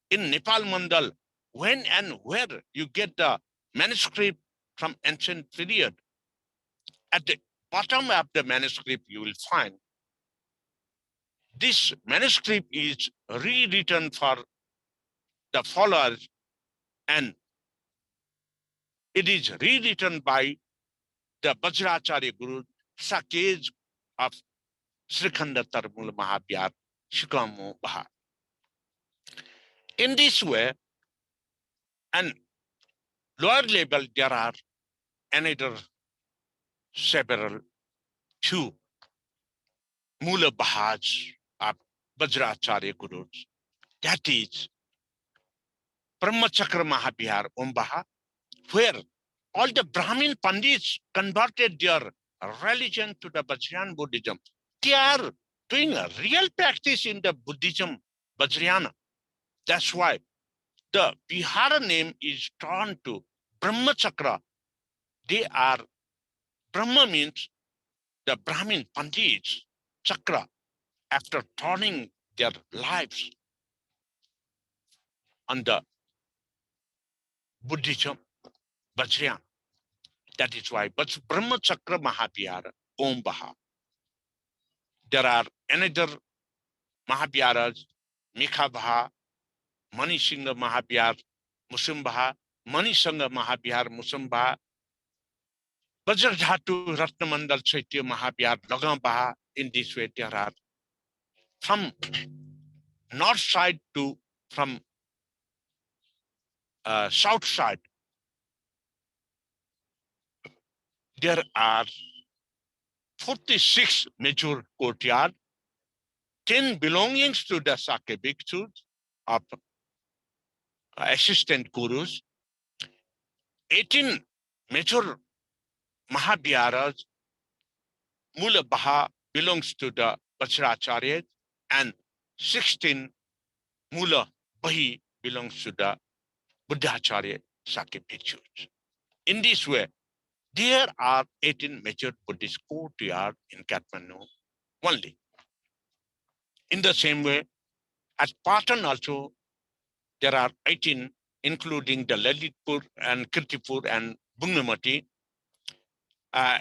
in Nepal Mandal, when and where you get the manuscript from ancient period, at the bottom of the manuscript, you will find this manuscript is rewritten for the followers, and it is rewritten by the Vajracharya Guru, Sakej of Srikhanda Tarmula Mahavihara, Shikamo Baha. In this way, and lower level, there are another several two Mula Bahas of Vajracharya Gurus. That is Brahmachakra Mahavihar Ombaha, where all the Brahmin Pandits converted their religion to the Vajrayana Buddhism. They are doing a real practice in the Buddhism, Vajrayana. That's why the Vihara name is turned to Brahmachakra. They are, Brahma means the Brahmin Pandits, Chakra, after turning their lives on the Buddhism, Vajrayana. That is why, but Brahmachakra Mahavihara, Om Baha. There are another Mahaviharas, Mikha Manisingha Mahavihar, Musumbaha, Manisangha Mahavihar, Musumbaha, Vajradhatu Ratnamandal Chaitya Mahavihar, Lagambaha. In this way, there are from north side to from south side. There are 46 major courtyards, 10 belongings to the Sakya Bhikshus of assistant gurus, 18 major Mahaviharas, Mula Baha belongs to the Vajracharya, and 16 Mula Bahi belongs to the Buddhacharya Sakya Bhikshus. In this way, There are 18 major Buddhist courtyards in Kathmandu only. In the same way, at Patan also, there are 18, including the Lalitpur and Kirtipur and Bungamati.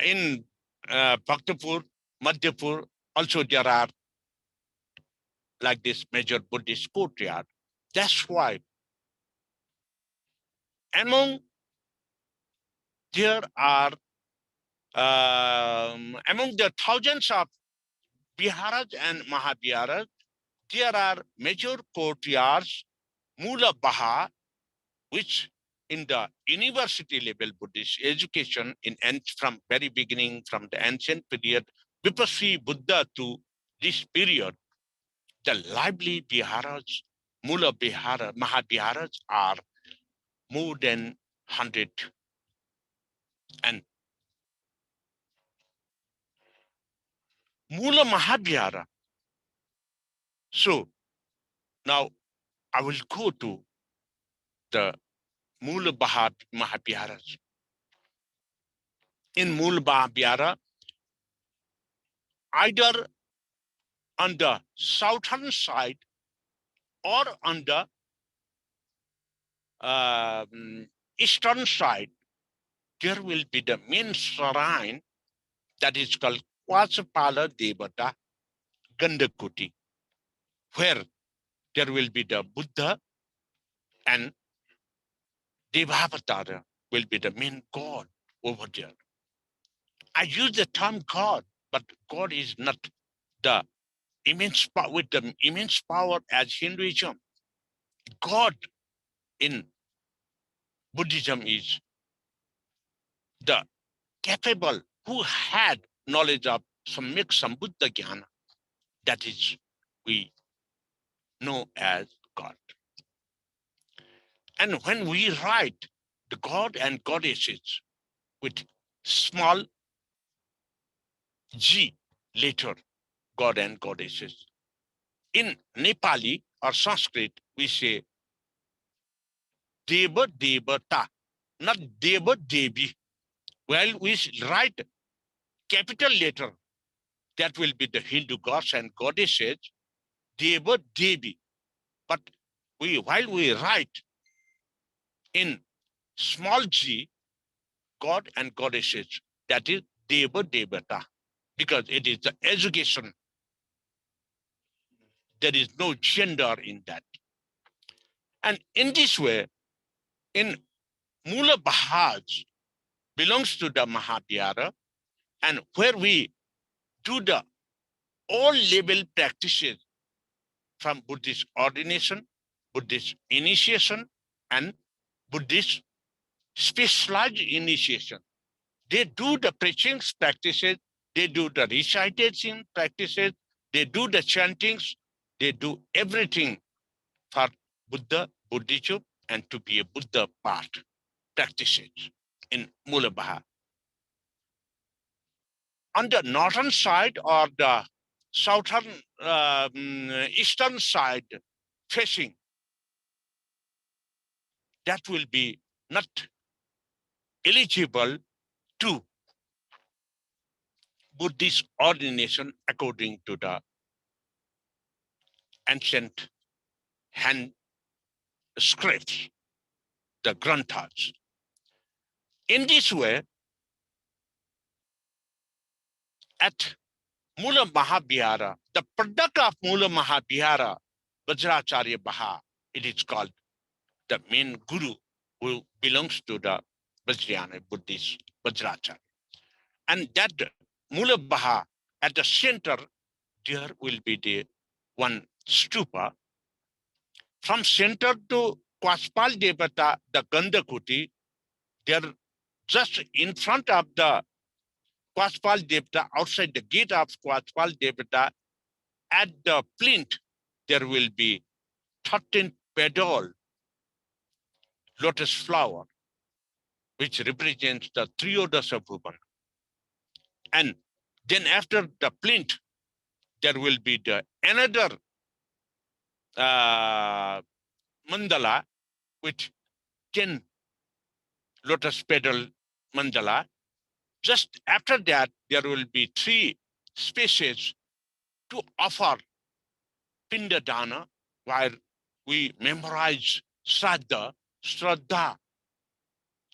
In Bhaktapur, Madhyapur, also there are like this major Buddhist courtyard. That's why among there are among the thousands of Viharas and Mahaviharas, there are major courtyards, Mula Baha, which in the university level Buddhist education in from very beginning, from the ancient period, Vipassi Buddha to this period, the lively Viharas, Mula Vihara, Mahaviharas are more than 100. And Mula Mahavihara. So now I will go to the Mula Mahaviharas. In Mula Mahavihara, either on the southern side or on the eastern side, there will be the main shrine that is called Kwasapala Devata Gandakuti, where there will be the Buddha and Devavatara will be the main god over there. I use the term God, but God is not the immense power with the immense power as Hinduism. God in Buddhism is the capable who had knowledge of Samyak Sambuddha Jnana. That is, we know as God. And when we write the God and goddesses with small g later, God and goddesses. In Nepali or Sanskrit, we say Deva Devata, not Deva Devi. Well, we write capital letter, that will be the Hindu gods and goddesses, Deva Devi. But while we write in small g, God and goddesses, that is Deva Devata, because it is the education. There is no gender in that. And in this way, in Mula Bahaj belongs to the Mahavihara, and where we do the all level practices from Buddhist ordination, Buddhist initiation, and Buddhist specialized initiation. They do the preaching practices, they do the recitation practices, they do the chantings, they do everything for Buddha, Buddhism, and to be a Buddha part practices in Mulabaha. On the northern side or the southern eastern side facing, that will be not eligible to Buddhist ordination according to the ancient hand scripts, the granthas. In this way, at Mula Mahavihara, the product of Mula Mahavihara, Vajracharya Baha, it is called the main guru who belongs to the Vajrayana Buddhist Vajracharya. And that Mula Baha, at the center, there will be the one stupa. From center to Kwaspal Devata, the Gandakuti, there just in front of the Kwaspal Devata, outside the gate of Kwaspal Devata, at the plinth, there will be 13 petal lotus flower, which represents the Triyodasa Bhuvan. And then after the plinth, there will be the another mandala with 10 lotus petal mandala. Just after that, there will be 3 spaces to offer Pindadana, where we memorize Shraddha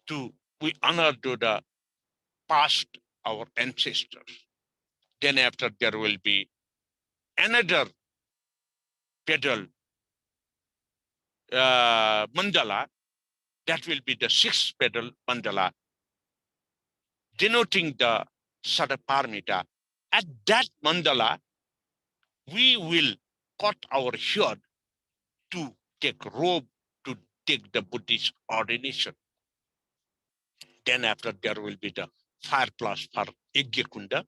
to we honor to the past, our ancestors. Then after there will be another pedal mandala, that will be the 6th pedal mandala, denoting the Sadaparmita. At that mandala, we will cut our head to take robe to take the Buddhist ordination. Then after there will be the fire plus for Yajna.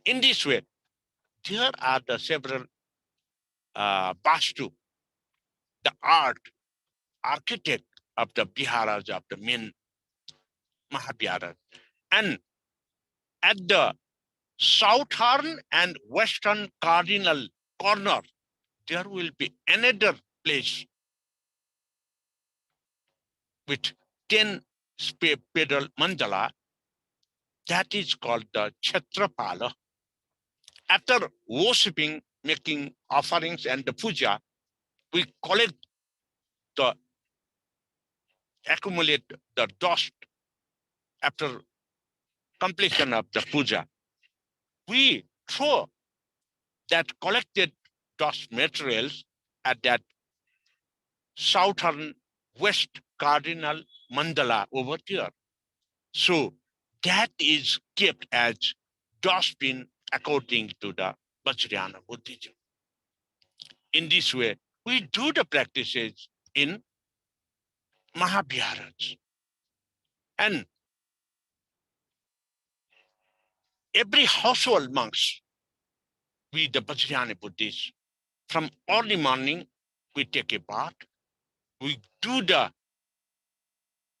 In this way, there are the several Vastu, the architect of the Viharas of the main Mahaviharas. And at the southern and western cardinal corner, there will be another place with 10 pedal mandala, that is called the Kshetrapala. After worshipping, making offerings and the puja, we collect the accumulate the dust after completion of the puja. We throw that collected dust materials at that southern west cardinal mandala over there. So that is kept as dustbin according to the Vajracharya Buddhism. In this way, we do the practices in Mahaviharas. And every household monks, we the Vajracharya Buddhists, from early morning, we take a bath, we do the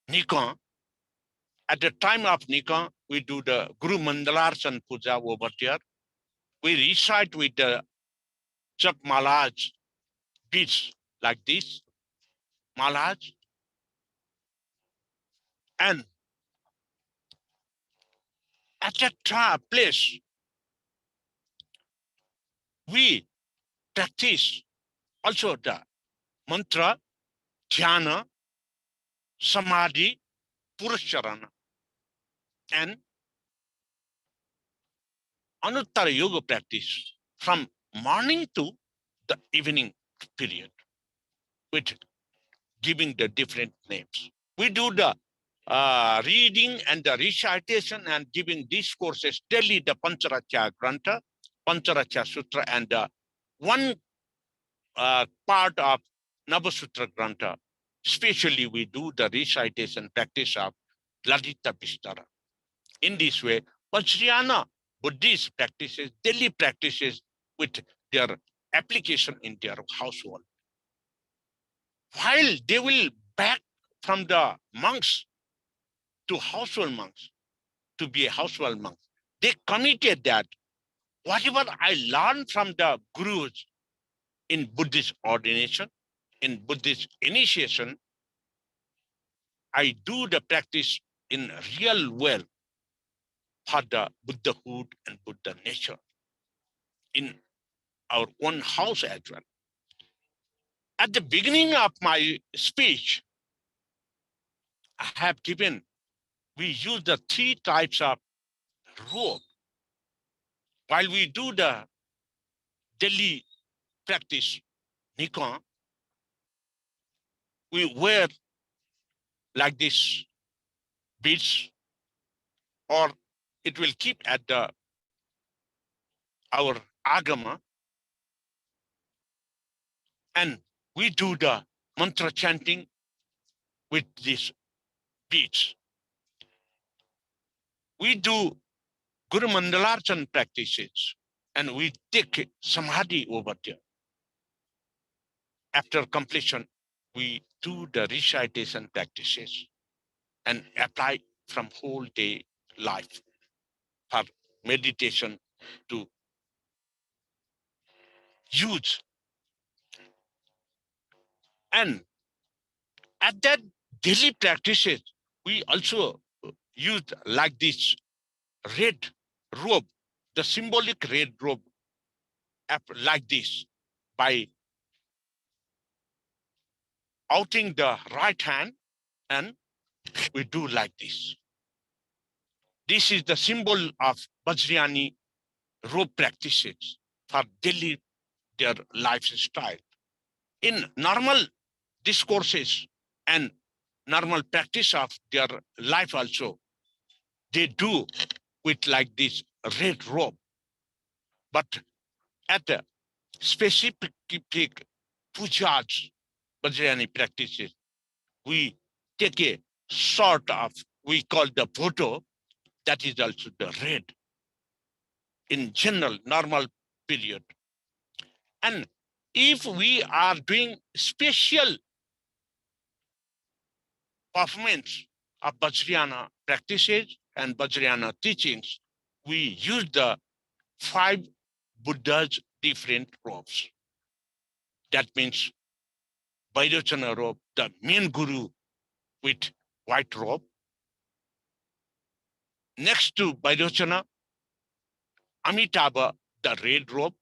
Nikon. At the time of Nikon, we do the Guru Mandalarsan Puja over there. We recite with the Chak Malaj beats like this, Malaj. And at that place, we practice also the mantra, dhyana, samadhi, purusharana, and anuttara yoga practice from morning to the evening period, with giving the different names. We do the reading and the recitation and giving these courses daily, the Pancharachya Grantha, Pancharachya Sutra, and one part of Navasutra Grantha. Especially, we do the recitation practice of Lalita Vistara. In this way, Vajrayana Buddhist practices, daily practices with their application in their household. While they will back from the monks to household monks, to be a household monk, they committed that whatever I learned from the gurus in Buddhist ordination, in Buddhist initiation, I do the practice in real well for the Buddhahood and Buddha nature in our own house as well. At the beginning of my speech, I have given, we use the 3 types of robe. While we do the daily practice, Nikon, we wear like this beads, or it will keep at the our agama, and we do the mantra chanting with these beads. We do Guru Mandalarchan practices, and we take samadhi over there. After completion, we do the recitation practices and apply from whole day life for meditation to use. And at that daily practices, we also use like this. red robe, the symbolic red robe, like this, by outing the right hand, and we do like this. This is the symbol of Vajrayani robe practices for daily their lifestyle. In normal discourses and normal practice of their life also, they do with like this red robe. But at the specific pujas, Vajrayani practices, we take a sort of, we call the photo, that is also the red in general, normal period. And if we are doing special performance of Vajrayana practices and Vajrayana teachings, we use the 5 Buddha's different robes. That means Vajracharya robe, the main guru with white robe. Next to Vajracharya, Amitabha, the red robe.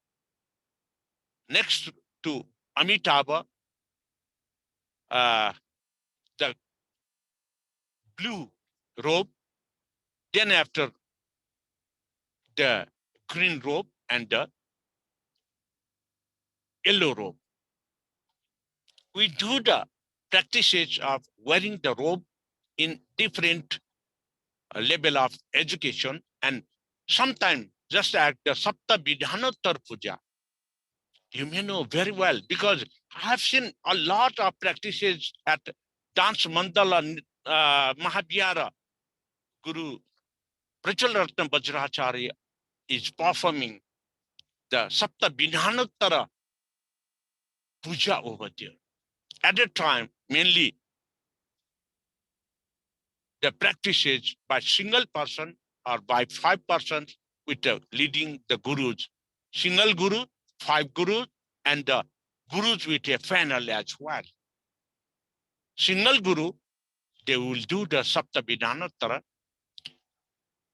Next to Amitabha, the blue robe. Then after the green robe and the yellow robe. We do the practices of wearing the robe in different level of education, and sometimes just at the Sapta Vidhanottar Puja. You may know very well, because I have seen a lot of practices at Dance Mandala Mahavihara. Guru Prachalatna Vajracharya is performing the Sapta Vidhanottara Puja over there. At that time, mainly the practices by single person or by 5 persons with leading the gurus. Single guru, 5 gurus, and the gurus with a panel as well. Single guru, they will do the Sapta Vidhanottara,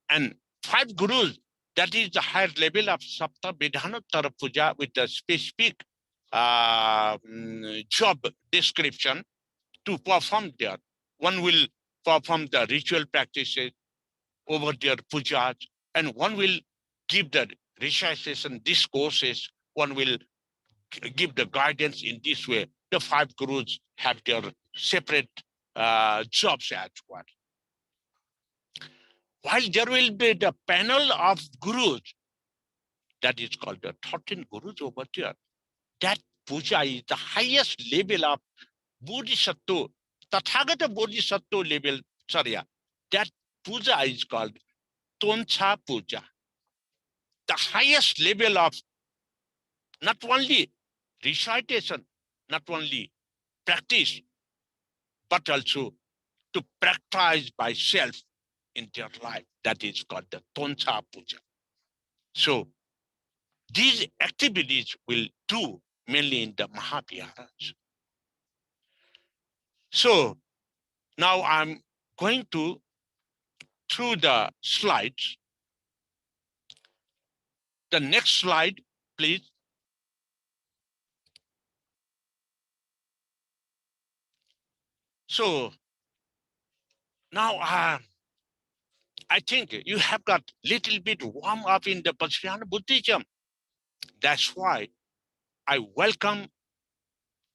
and 5 gurus, that is the higher level of Sapta Vidhanottara Puja with a specific job description to perform there. One will perform the ritual practices over their pujas, and one will give the recitation discourses, one will give the guidance in this way. The 5 gurus have their separate jobs as well. While there will be the panel of gurus, that is called the 13 gurus over there. That puja is the highest level of Bodhisattva, Tathagata Bodhisattva level, Charya. That puja is called Toncha Puja. The highest level of not only recitation, not only practice, but also to practice by self in their life. That is called the Toncha Puja. So these activities will do mainly in the Mahaviharas. So now I'm going to through the slides. The next slide, please. So now I think you have got little bit warm up in the Vajrayana Buddhism. That's why I welcome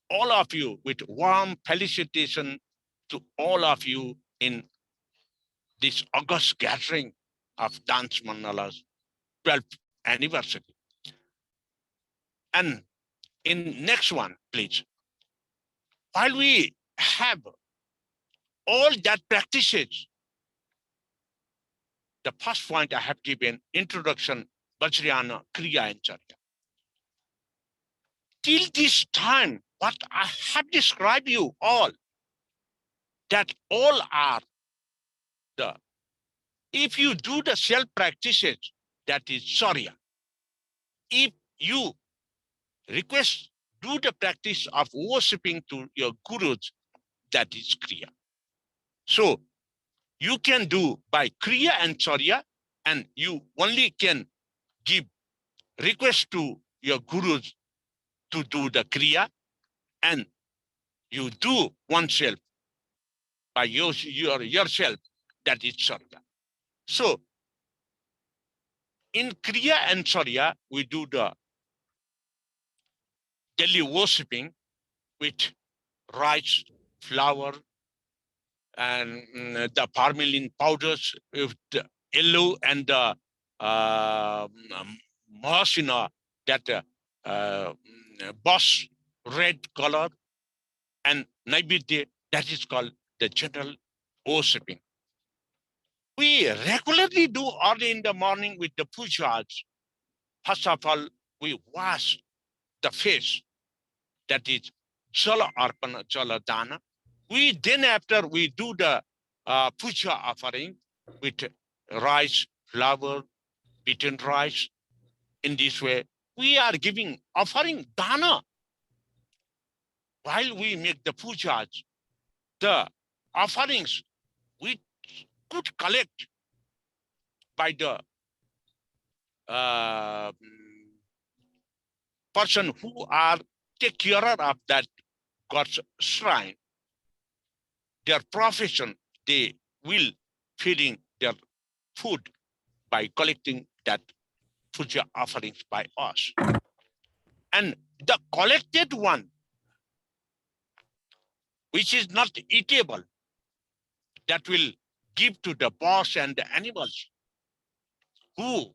all of you with warm felicitation to all of you in this August gathering of Dance Mandala's 12th anniversary. And in next one, please. While we have all that practices, the first point I have given, introduction, Vajrayana, Kriya and Charya. Till this time, what I have described you all, that all are the, if you do the self practices, that is Charya. If you request, do the practice of worshipping to your gurus, that is Kriya. So you can do by Kriya and Charya, and you only can give request to your gurus to do the kriya, and you do oneself by yourself. That is Charya. So in kriya and Charya, we do the daily worshipping with rice, flour, and the parmeline powders with the yellow and the moss in that boss red color, and Naibidya, that is called the general worshipping. We regularly do early in the morning with the pujas. First of all, we wash the face, that is Jala Arpana, Jala Dana. We then after we do the puja offering with rice, flour, beaten rice. In this way, we are giving offering dana while we make the pujas. The offerings we could collect by the uh, person who are take care of that God's shrine, their profession, they will feeding their food by collecting that puja offerings by us. And the collected one, which is not eatable, that will give to the boss and the animals who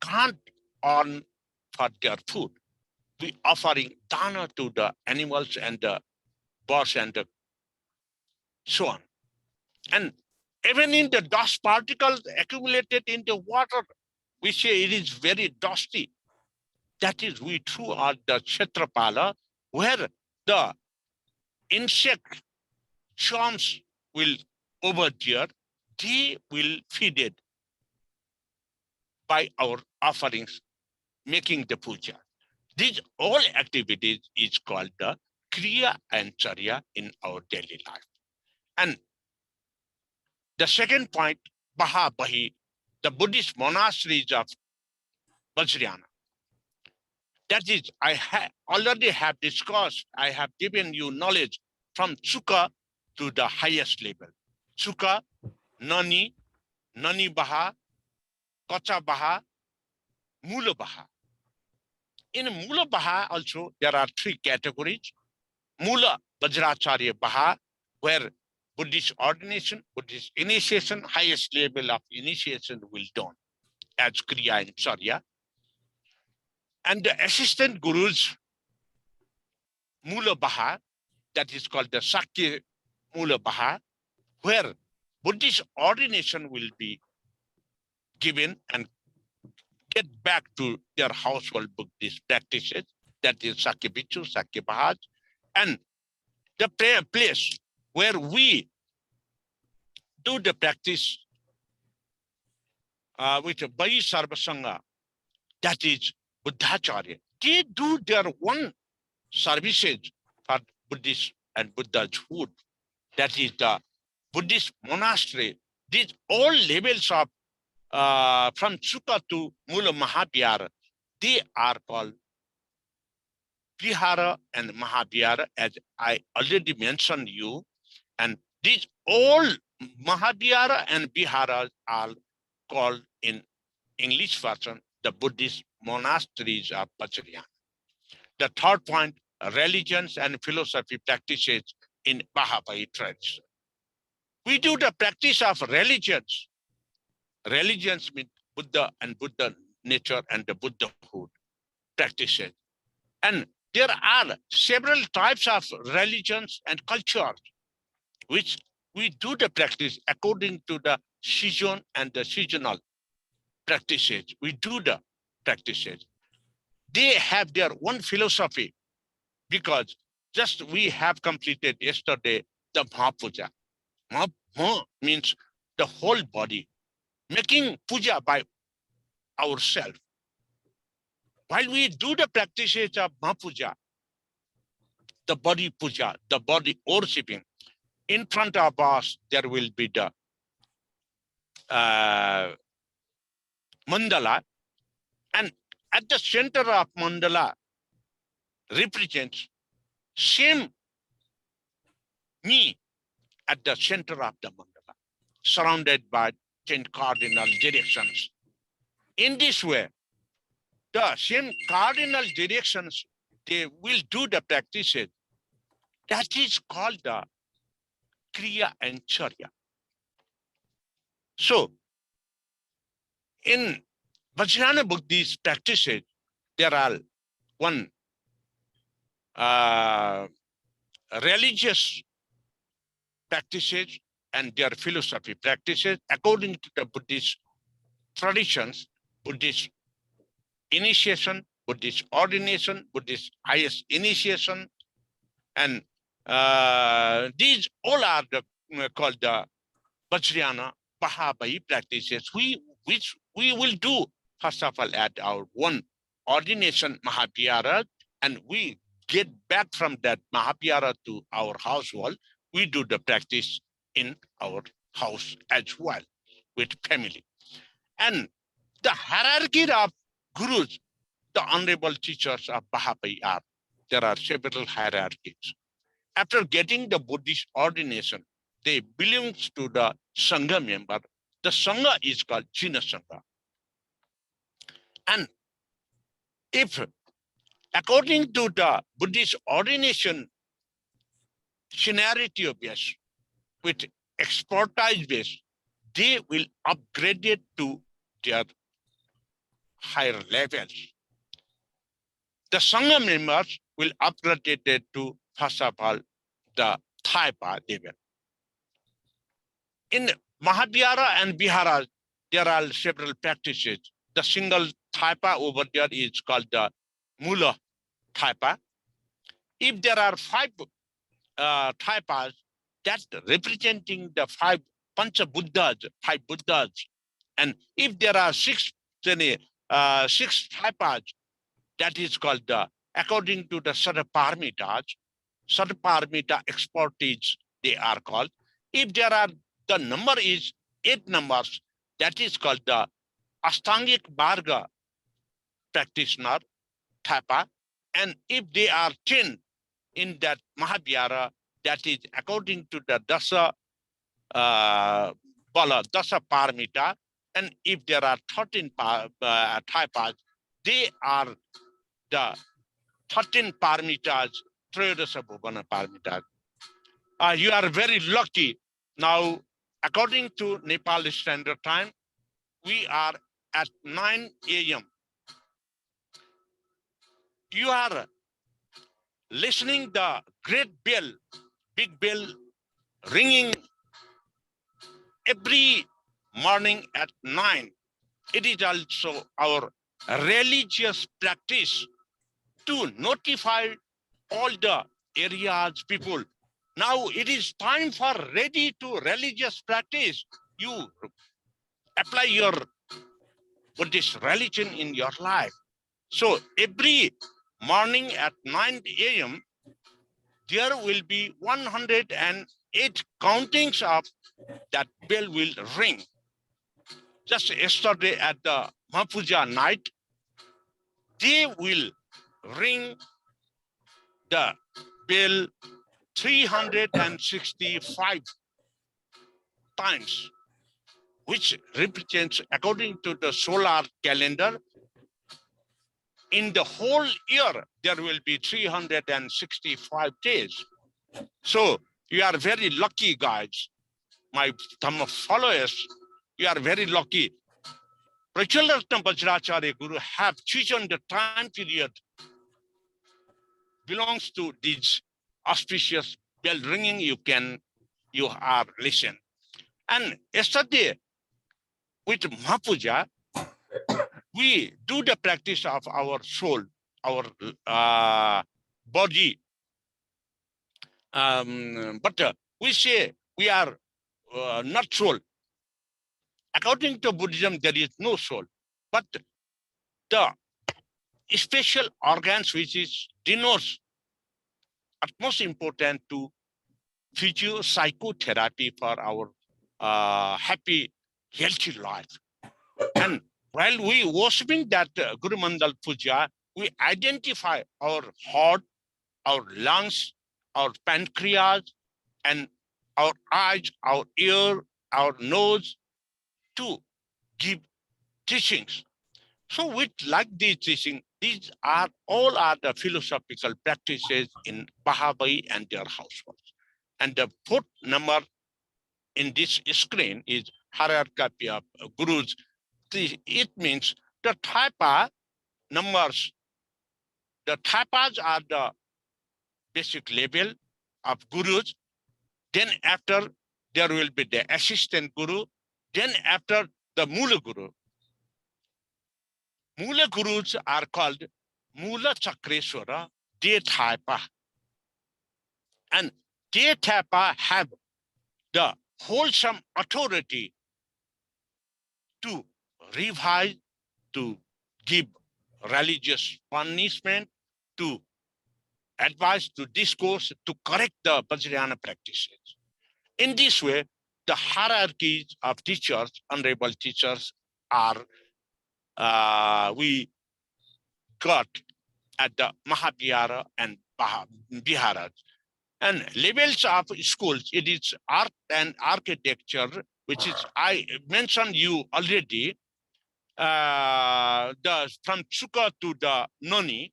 can't earn for their food. We offering dana to the animals and the boss and the so on. And even in the dust particles accumulated in the water, we say it is very dusty. That is, we threw out the Kshetrapala, where the insect charms will over there, they will feed it by our offerings, making the puja. These all activities is called the Kriya and Charya in our daily life. And the second point, Bahi, the Buddhist monasteries of Vajracharya. That is, already have discussed, I have given you knowledge from Sukha to the highest level. Sukha, Nani, Nani Baha, Kacha Baha, Mula Baha. In Mula Baha also, there are three categories. Mula Vajracharya Baha, where Buddhist ordination, Buddhist initiation, highest level of initiation will done as Kriya and Charya. And the assistant gurus, Mula Baha, that is called the Sakya Mula Baha, where Buddhist ordination will be given and get back to their household Buddhist practices, that is Sakya Bhikshu, Sakya Bahaj, and the place where we do the practice with Bai Sarvasanga, that is Buddhacharya. They do their own services for Buddhist and Buddha's food. That is the Buddhist monastery. These all levels of from Sukha to Mula Mahavihara, they are called Vihara and Mahavihara, as I already mentioned you. And these all Mahavihara and Viharas are called in English version the Buddhist monasteries of Vajracharya. The third point, religions and philosophy practices in Mahavihara tradition. We do the practice of religions. Religions mean Buddha and Buddha nature and the Buddhahood practices. And there are several types of religions and cultures which we do the practice according to the season and the seasonal practices. We do the practices. They have their own philosophy because just we have completed yesterday the Mahapuja. Maha means the whole body, making puja by ourselves. While we do the practices of Mahapuja, the body puja, the body worshipping, in front of us there will be the mandala, and at the center of mandala represents same me at the center of the mandala, surrounded by 10 cardinal directions. In this way, the same cardinal directions, they will do the practices. That is called the Kriya and Charya. So, in Vajrana Buddhist practices, there are one uh, religious practices and their philosophy practices according to the Buddhist traditions, Buddhist initiation, Buddhist ordination, Buddhist highest initiation, and these all are called the Vajrayana Mahaviharas practices, which we will do first of all at our one ordination Mahavihara, and we get back from that Mahavihara to our household. We do the practice in our house as well with family. And the hierarchy of gurus, the honorable teachers of Mahavihara, there are several hierarchies. After getting the Buddhist ordination, they belongs to the Sangha member. The Sangha is called Jina Sangha. And if, according to the Buddhist ordination scenario base, with expertise base, they will upgrade it to their higher levels. The Sangha members will upgrade it to, first of all, the Thaipa level. In Mahavihara and Viharas, there are several practices. The single Thaipa over there is called the Mula Thaipa. If there are five Thaipas, that's representing the five Pancha Buddhas, five Buddhas. And if there are six Thaipas, that is called the, according to the Sadaparmitas, Sadaparmita expertise, they are called. If there are, the number is 8 numbers, that is called the Astangik Marga practitioner, Thapa. And if they are 10 in that Mahavihara, that is according to the Dasa Bala, Dasa Paramita. And if there are 13 Thaipas, they are the 13 Paramitas, Trayodasa Bhuvana Paramitas. You are very lucky. Now, according to Nepal Standard Time, we are at 9 a.m. You are listening the great bell, big bell ringing every morning at 9. It is also our religious practice to notify all the areas people. Now it is time for ready to religious practice. You apply your Buddhist religion in your life. So every morning at 9 a.m., there will be 108 countings of that bell will ring. Just yesterday at the Mahapuja night, they will ring the bell 365 times, which represents, according to the solar calendar, in the whole year, there will be 365 days. So you are very lucky, guys. My Dhamma followers, you are very lucky. Rajendra Vajracharya Guru have chosen the time period belongs to this auspicious bell ringing. You are listen. And yesterday with Mahapuja, we do the practice of our soul, our body. But we say we are not soul. According to Buddhism, there is no soul. But the special organs which is denotes utmost important to physio psychotherapy for our happy, healthy life. And While we worshiping that Guru Mandal Puja, we identify our heart, our lungs, our pancreas, and our eyes, our ear, our nose to give teachings. So with like these teaching, these are all are the philosophical practices in Baha'i and their households. And the fourth number in this screen is hierarchy of gurus. It means the taipa numbers. The taipas are the basic level of gurus. Then after there will be the assistant guru. Then after the mula guru. Mula gurus are called Mula Chakreswara Detaipa. And Detaipa have the wholesome authority to revise, to give religious punishment, to advise, to discourse, to correct the Vajrayana practices. In this way, the hierarchies of teachers, honorable teachers, are we got at the Mahavihara and Viharas. And levels of schools, it is art and architecture, which is, I mentioned you already, from Chuka to the Nani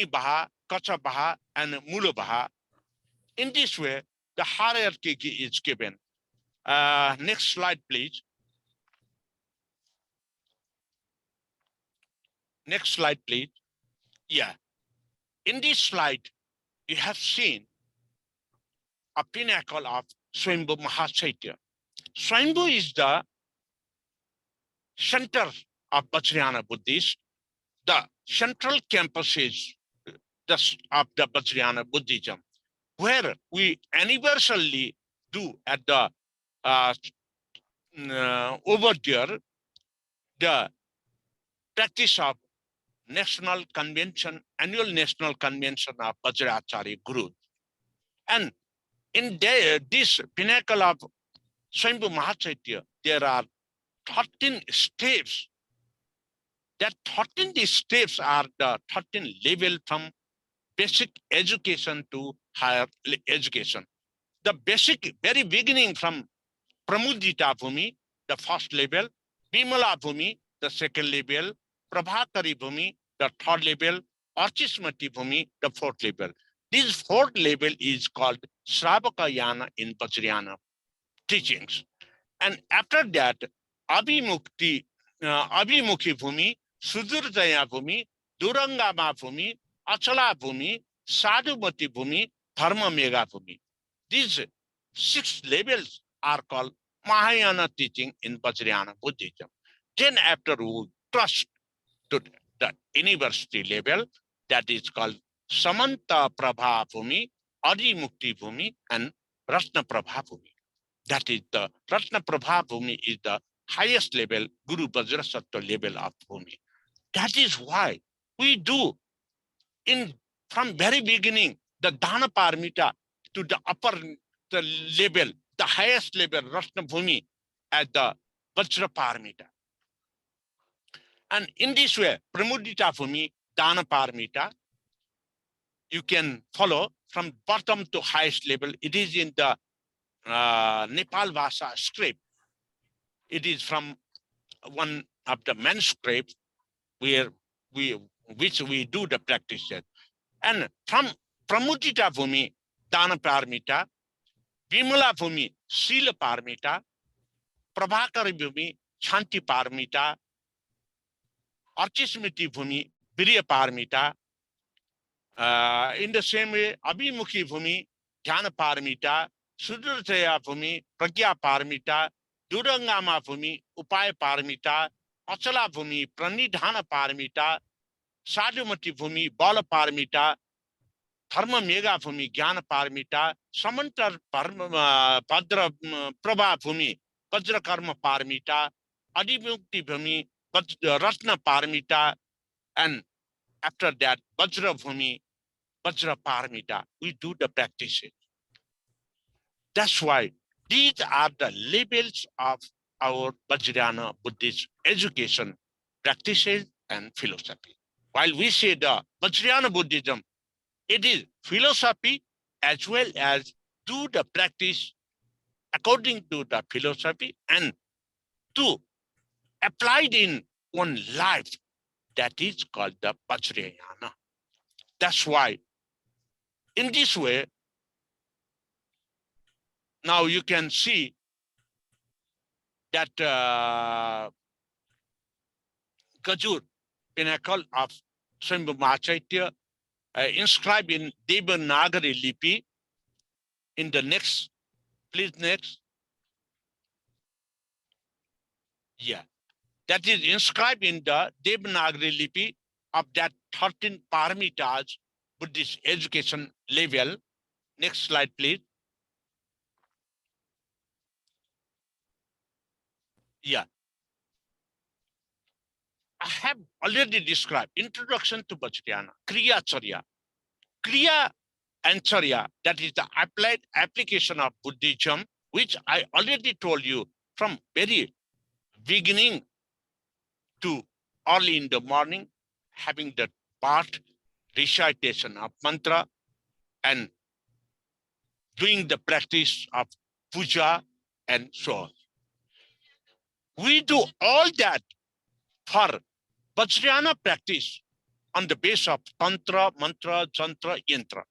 Baha, Kacha Baha, and Mula Baha. In this way, the hierarchy is given. Next slide, please. Next slide, please. Yeah. In this slide, you have seen a pinnacle of Swayambhu Mahachaitya. Swayambhu is the center of Vajrayana Buddhists. The central campus is of the Vajrayana Buddhism, where we universally do at the over there the practice of annual national convention of Vajracharya Guru. And in this pinnacle of Swayambhu Mahachaitya, there are 13 steps. That 13 steps are the 13 level from basic education to higher education. The basic, very beginning from Pramudita Bhumi, the first level, Bimala Bhumi, the second level, Prabhakari Bhumi, the third level, Archismati Bhumi, the fourth level. This fourth level is called Shravakayana in Vajrayana teachings. And after that, Abhimukhi Bhumi, Sudurdaya Bhumi, Durangama Bhumi, Achala Bhumi, Sadhumati Bhumi, Dharma Mega Bhumi. These 6 levels are called Mahayana teaching in Vajrayana Buddhism. Then after we trust to the university level, that is called Samanta Prabha Bhumi, Adi Mukti Bhumi, and Ratna Prabha Bhumi. That is the Ratna Prabha Bhumi is the highest level, Guru Vajrasattva level of Bhumi. That is why we do from very beginning, the Dana Paramita to the upper the level, the highest level, Ratna Bhumi at the Vajra Paramita. And in this way, Pramudita Bhumi, Dana Paramita, you can follow from bottom to highest level. It is in the Nepal Vasa script. It is from one of the manuscripts which we do the practices. And from Pramudita Bhumi, Dana Paramita, Vimala Bhumi, Sila Paramita, Prabhakari Bhumi, Shanti Paramita, Archismiti Bhumi, Virya Paramita. In the same way, Abhimukhi Bhumi, Jnana Paramita, Sudurtaya Bhumi, Pragya Paramita, Durangama Bhumi, Upaya Paramita, Achala Bhumi, Pranidhana Paramita, Sadhumati Bhumi, Bala Paramita, Dharma Mega Bhumi, Jnana Paramita, Samantar Padra Prabha Bhumi, Vajra Karma Paramita, Adimukti Bhumi, Ratna Paramita, and after that, Vajra Bhumi, Vajra Paramita. We do the practices. That's why these are the levels of our Vajracharya Buddhist education, practices, and philosophy. While we say the Vajracharya Buddhism, it is philosophy as well as do the practice according to the philosophy and to applied in one life. That is called the Vajrayana. That's why in this way, now you can see that Gajur, pinnacle of Swambhu Mahachaitya, inscribed in Devanagari Lipi. In the next, please next. Yeah, that is inscribed in the Devanagari Lipi of that 13 paramitas Buddhist education level. Next slide, please. Yeah, I have already described introduction to Vajrayana, Kriya Charya. Kriya and Charya, that is the applied application of Buddhism, which I already told you from very beginning to early in the morning, having the part recitation of mantra and doing the practice of puja and so on. We do all that for Vajrayana practice on the base of Tantra, Mantra, Jantra, Yantra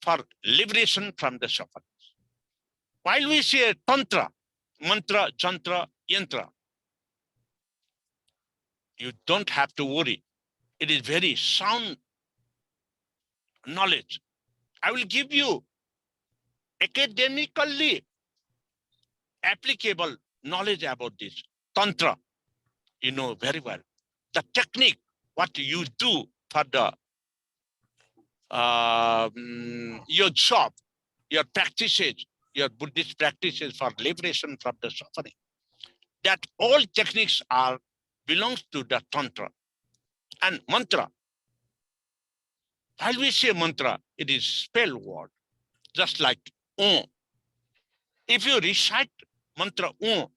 for liberation from the suffering. While we say Tantra, Mantra, Jantra, Yantra, you don't have to worry. It is very sound knowledge. I will give you academically applicable knowledge about this. Tantra, you know very well. The technique, what you do for the your job, your practices, your Buddhist practices for liberation from the suffering. That all techniques are belongs to the Tantra. And mantra, while we say mantra, it is spell word, just like Om. If you recite mantra Om,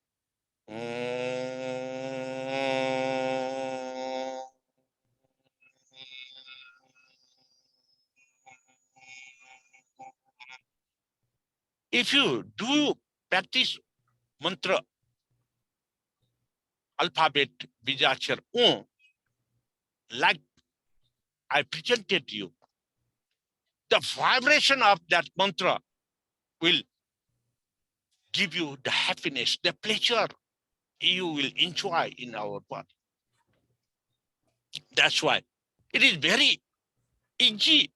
if you do practice mantra alphabet Vajracharya Om, like I presented you, the vibration of that mantra will give you the happiness, the pleasure you will enjoy in our body. That's why it is very easy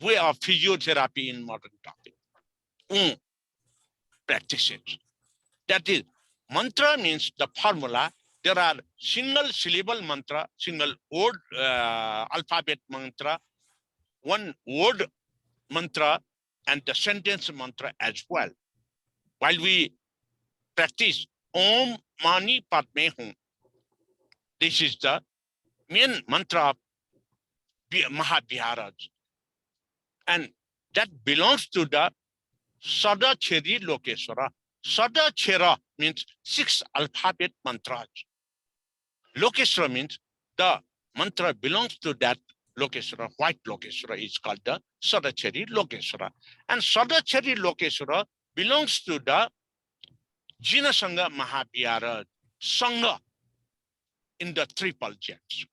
way of physiotherapy in modern topic. Practices. That is, mantra means the formula. There are single syllable mantra, single word alphabet mantra, one word mantra, and the sentence mantra as well. While we practice Om Mani Padme Hum, this is the main mantra of Mahaviharas. And that belongs to the Sadacheri Lokeswara. Sadachera means 6 alphabet mantras. Lokeswara means the mantra belongs to that Lokeswara. White Lokeswara is called the Sadacheri Lokeswara. And Sadacheri Lokeswara belongs to the Jina Sangha Mahavihara Sangha in the triple jets.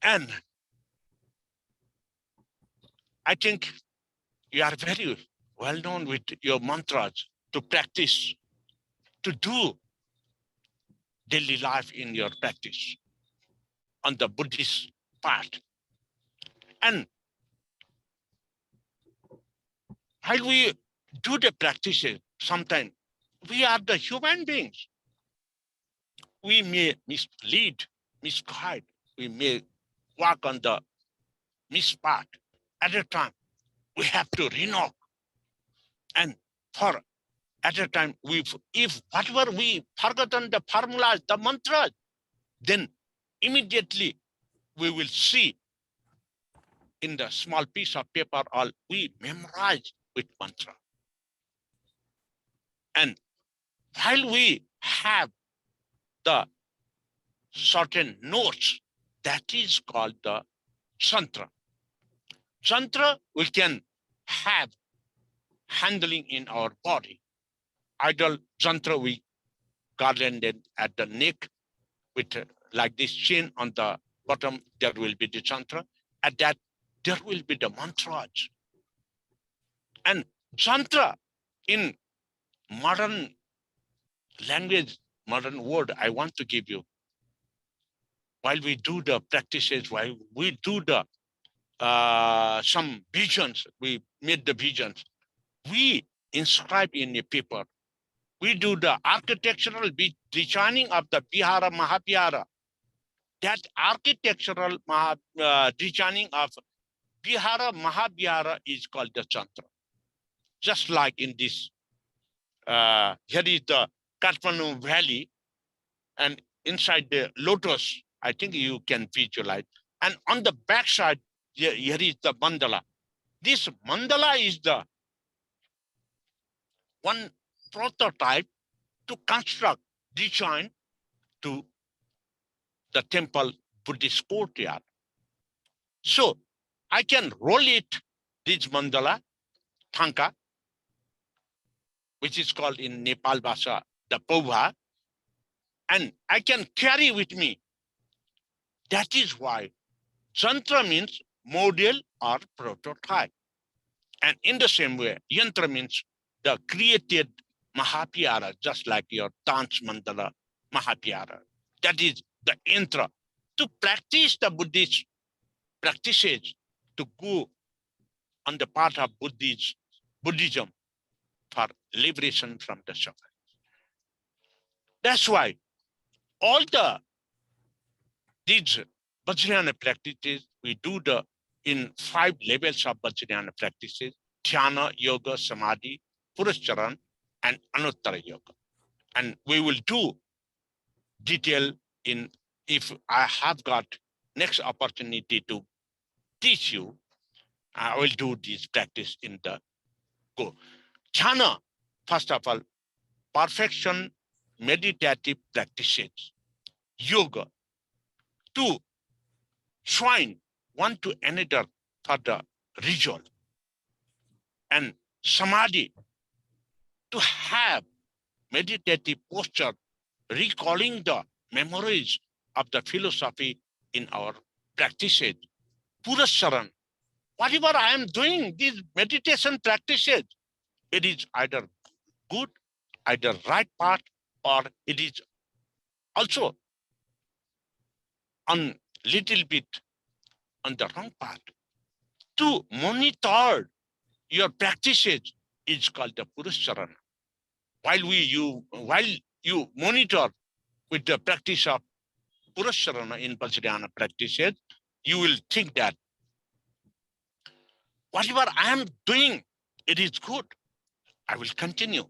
And I think you are very well known with your mantras to practice, to do daily life in your practice on the Buddhist part. And while we do the practices, sometimes we are the human beings. We may mislead, misguide, we may walk on the mispath. At a time, we have to renew. And for at a time, if whatever we forgotten the formulas, the mantras, then immediately we will see in the small piece of paper all we memorize with mantra. And while we have the certain notes, that is called the Santra. Santra we can have handling in our body. Idol Santra we garlanded at the neck with like this chain on the bottom, there will be the Santra. At that, there will be the mantras. And Santra in modern language, modern word, I want to give you. While we do the practices, while we do the some visions, we made the visions, we inscribe in a paper. We do the architectural designing of the Vihara, Mahavihara. That architectural designing of Vihara, Mahavihara is called the Chantra. Just like in this, here is the Kathmandu Valley, and inside the lotus, I think you can visualize. And on the backside, here is the mandala. This mandala is the one prototype to construct, design to the temple Buddhist courtyard. So I can roll it, this mandala, thanka, which is called in Nepal Bhasha, the Pauha, and I can carry with me. That is why Chantra means model or prototype. And in the same way, Yantra means the created Mahaviharas, just like your dance mandala Mahaviharas. That is the yantra. To practice the Buddhist practices, to go on the path of Buddhism for liberation from the suffering. That's why all these Vajracharya practices, we do in 5 levels of Vajracharya practices: Dhyana, Yoga, Samadhi, Puruscharan, and Anuttara Yoga. And we will do detail in, if I have got next opportunity to teach you, I will do this practice in the go. Dhyana, first of all, perfection, meditative practices. Yoga, to join one to another for the result. And Samadhi, to have meditative posture, recalling the memories of the philosophy in our practices. Puruscharan, whatever I am doing, these meditation practices, it is either good, either right path, or it is also on little bit on the wrong path. To monitor your practices is called the Puruscharan. While you monitor with the practice of Purusharana in Vajracharya practices, you will think that whatever I am doing, it is good. I will continue.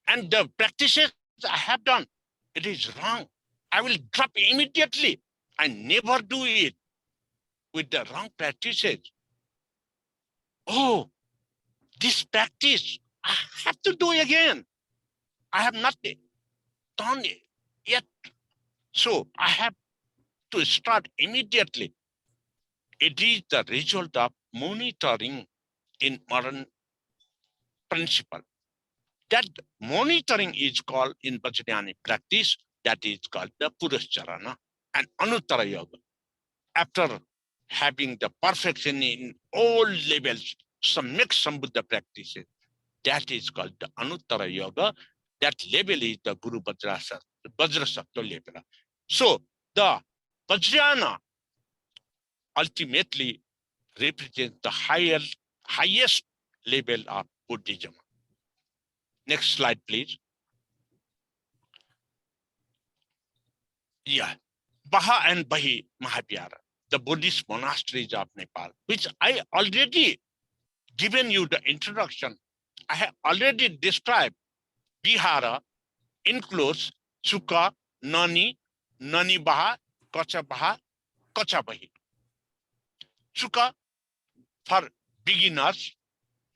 And the practices I have done, it is wrong. I will drop immediately. I never do it with the wrong practices. Oh, this practice, I have to do again. I have not done it yet. So I have to start immediately. It is the result of monitoring in modern principle. That monitoring is called in Vajracharya practice, that is called the Purusharana and Anuttara Yoga. After having the perfection in all levels, some mix some Buddha practices, that is called the Anuttara Yoga. That level is the Guru Vajracharya level. So the Vajrayana ultimately represents the highest level of Buddhism. Next slide, please. Yeah, Baha and Bahi Mahavihara, the Buddhist monasteries of Nepal, which I already given you the introduction. I have already described. Vihara includes Sukha, Nani, Nani Baha, Kacha Baha, Kacha Bahi. Sukha for beginners,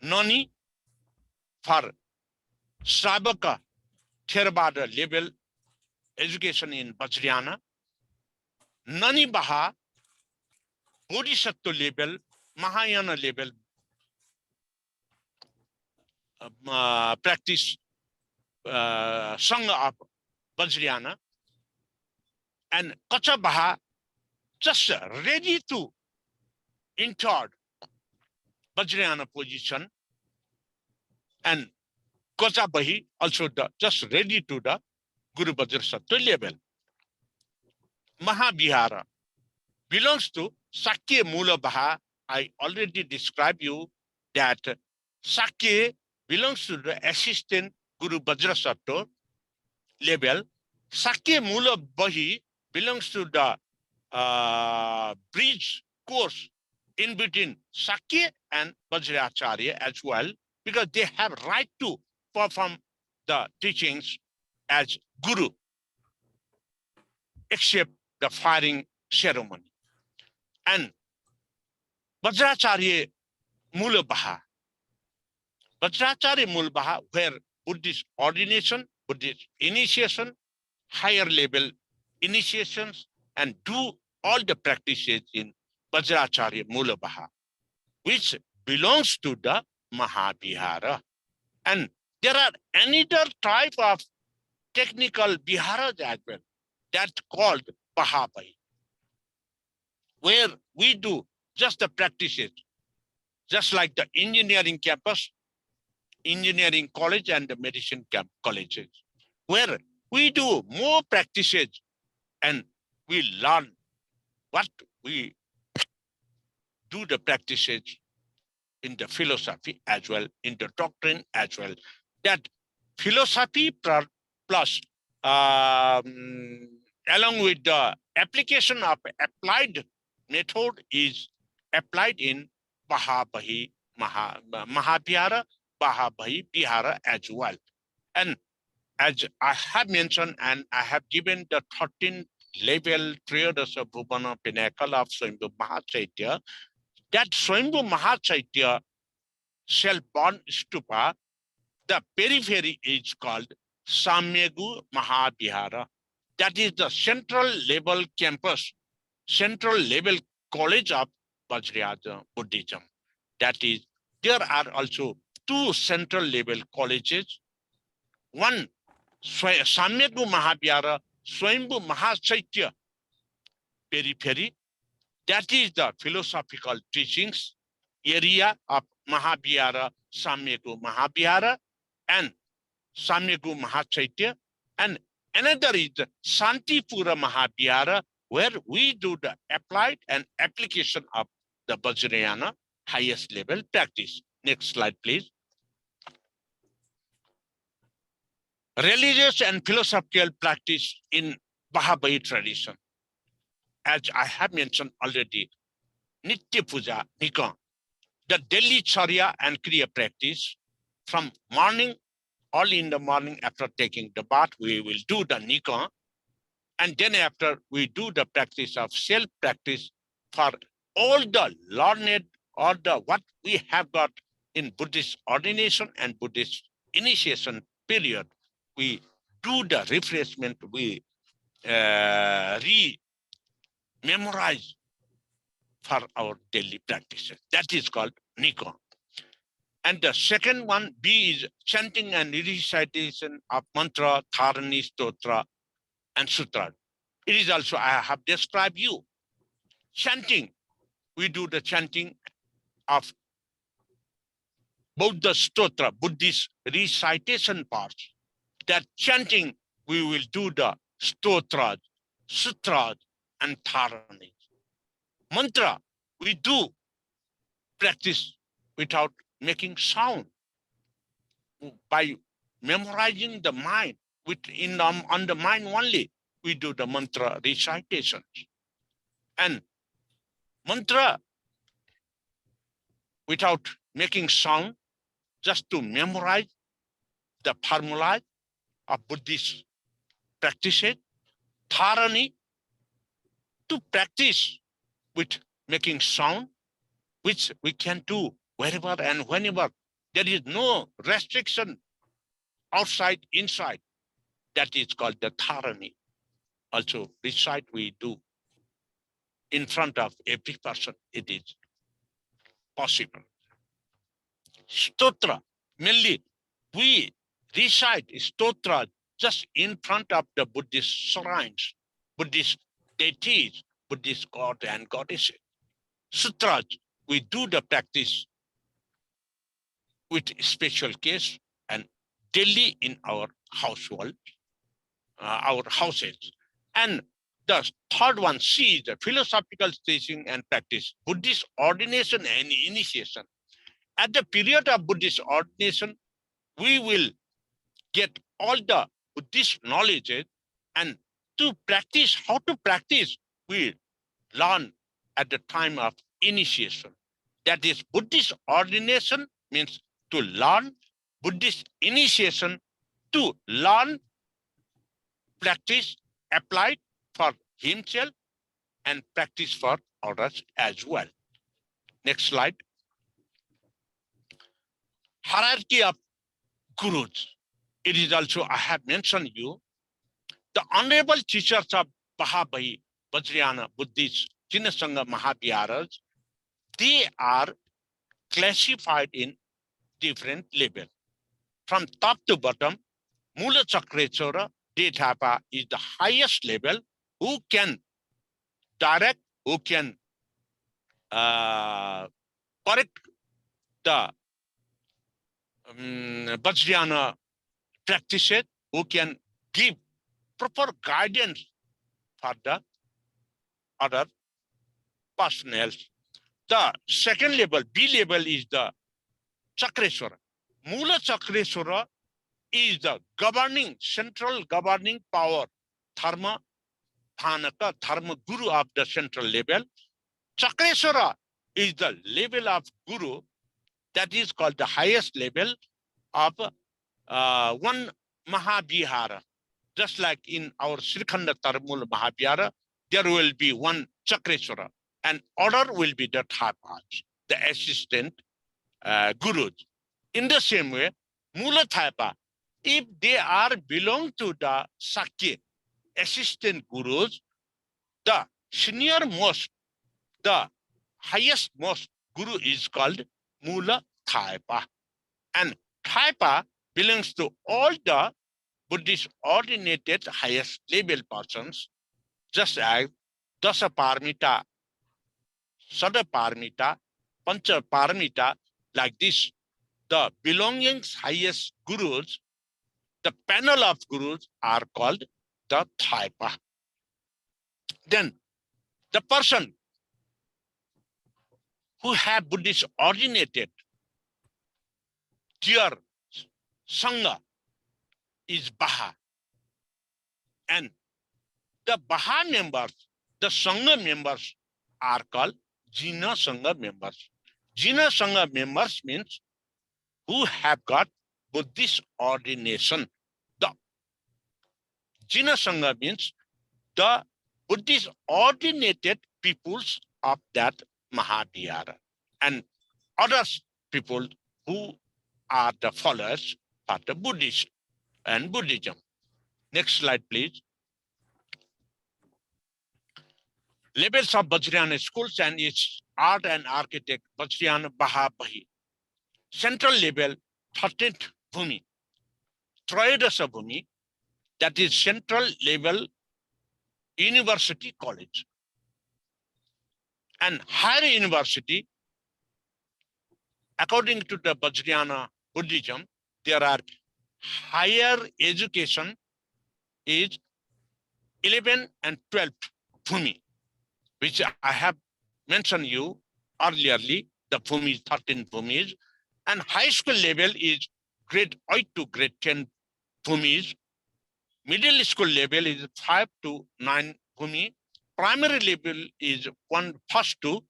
Nani for Sravaka Theravada level education in Vajrayana, Nani Baha Bodhisattva level, Mahayana level practice Sangha of Vajrayana, and Kacha Baha just ready to enter Vajrayana position, and Kacha Bahi also just ready to the Guru Vajrasattva level. Mahavihara belongs to Sakya Mula Baha. I already described you that Sakya belongs to the assistant Guru Vajrasattva level. Sakya Mula Bahi belongs to the bridge course in between Sakya and Vajracharya as well, because they have right to perform the teachings as Guru, except the firing ceremony. And Vajracharya Mulabaha, Vajracharya Mulabaha, where Buddhist ordination, Buddhist initiation, higher level initiations, and do all the practices in Vajracharya Mulabaha, which belongs to the Mahavihara. And there are another type of technical Viharas as well, that's called Bahabai, where we do just the practices, just like the engineering campus, engineering college, and the medicine colleges, where we do more practices and we learn what we do the practices in the philosophy as well, in the doctrine as well. That philosophy plus along with the application of applied method is applied in Mahavihara, Mahavihara as well. And as I have mentioned, and I have given the 13th level Triyodasa Bhuvana pinnacle of Swayambhu Mahachaitya, that Swayambhu Mahachaitya self-born stupa, the periphery is called Samyegu Mahavihara. That is the central level campus, central level college of Vajrayana Buddhism. That is, there are also two central level colleges. One, Samyegu Mahavihara, Swayambhu Mahachaitya periphery. That is the philosophical teachings area of Mahavihara, Samyegu Mahavihara, and Samyegu Mahachaitya. And another is the Santipura Mahavihara, where we do the applied and application of the Vajrayana highest level practice. Next slide, please. Religious and philosophical practice in Bahabai tradition. As I have mentioned already, Nitya Puja, Nikah, the daily Charya and Kriya practice from morning, all in the morning after taking the bath, we will do the Nikah. And then after we do the practice of self-practice for all the learned or the what we have got in Buddhist ordination and Buddhist initiation period, we do the refreshment, we re-memorize for our daily practices. That is called Nikah. And the second one, B, is chanting and recitation of mantra, dharani, stotra, and sutra. It is also, I have described you. Chanting, we do the chanting of both the stotra, Buddhist recitation parts. That chanting, we will do the stotras, sutras, and dharani. Mantra, we do practice without making sound by memorizing the mind on the mind only. We do the mantra recitations. And mantra without making sound, just to memorize the formula of Buddhist practices. Dharani, to practice with making sound, which we can do wherever and whenever. There is no restriction outside, inside. That is called the Dharani. Also, recite we do in front of every person. It is possible. Stotra, mainly we recite stotra just in front of the Buddhist shrines, Buddhist deities, Buddhist god and goddesses. Sutras, we do the practice with special case and daily in our household, our houses. And the third one, C, is the philosophical teaching and practice, Buddhist ordination and initiation. At the period of Buddhist ordination, we will get all the Buddhist knowledge, and to practice, how to practice, we learn at the time of initiation. That is, Buddhist ordination means to learn, Buddhist initiation to learn, practice, apply for himself, and practice for others as well. Next slide. Hierarchy of gurus. It is also, I have mentioned you, the honorable teachers of Mahaviharas, Vajracharya, Buddhist, Jinnasanga Mahaviharas, they are classified in different levels. From top to bottom, Mula Chakreshwara, Detapa is the highest level, who can direct, who can correct the Vajrayana practices, who can give proper guidance for the other personnel. The second level, B level, is the Chakreshwara. Mula Chakreshwara is the governing, central governing power, Dharma Dhanaka, Dharma Guru of the central level. Chakreshwara is the level of Guru that is called the highest level of one Mahavihara. Just like in our Srikhanda Tarmul Mahavihara, there will be one Chakreshwara, and order will be the Thaipas, the assistant gurus. In the same way, Mula Thaipa, if they are belong to the Sakya, assistant gurus, the senior most, the highest most guru is called Mula Thaipa. And Thaipa belongs to all the Buddhist ordinated highest level persons, just as Dasa Parmita, Sada Parmita, Pancha Parmita, like this. The belongings highest gurus, the panel of gurus are called the Thaipa. Then the person who have Buddhist ordinated, their Sangha is Baha. And the Baha members, the Sangha members are called Jina Sangha members. Jina Sangha members means who have got Buddhist ordination. The Jina Sangha means the Buddhist ordinated peoples of that Mahavihara, and others people who are the followers of the Buddhist and Buddhism. Next slide, please. Levels of Vajrayana schools and its art and architect Vajrayana Mahabahi. Central level, 13th Bhumi. Trayodasa Bhumi, that is central level university college. And higher university, according to the Vajrayana Buddhism, there are higher education is 11 and 12th Bhumi, which I have mentioned you earlierly, the Bhumi is 13 Bhumis, and high school level is grade 8 to grade 10 Bhumis, middle school level is 5 to 9 Bhumi, primary level is 1st to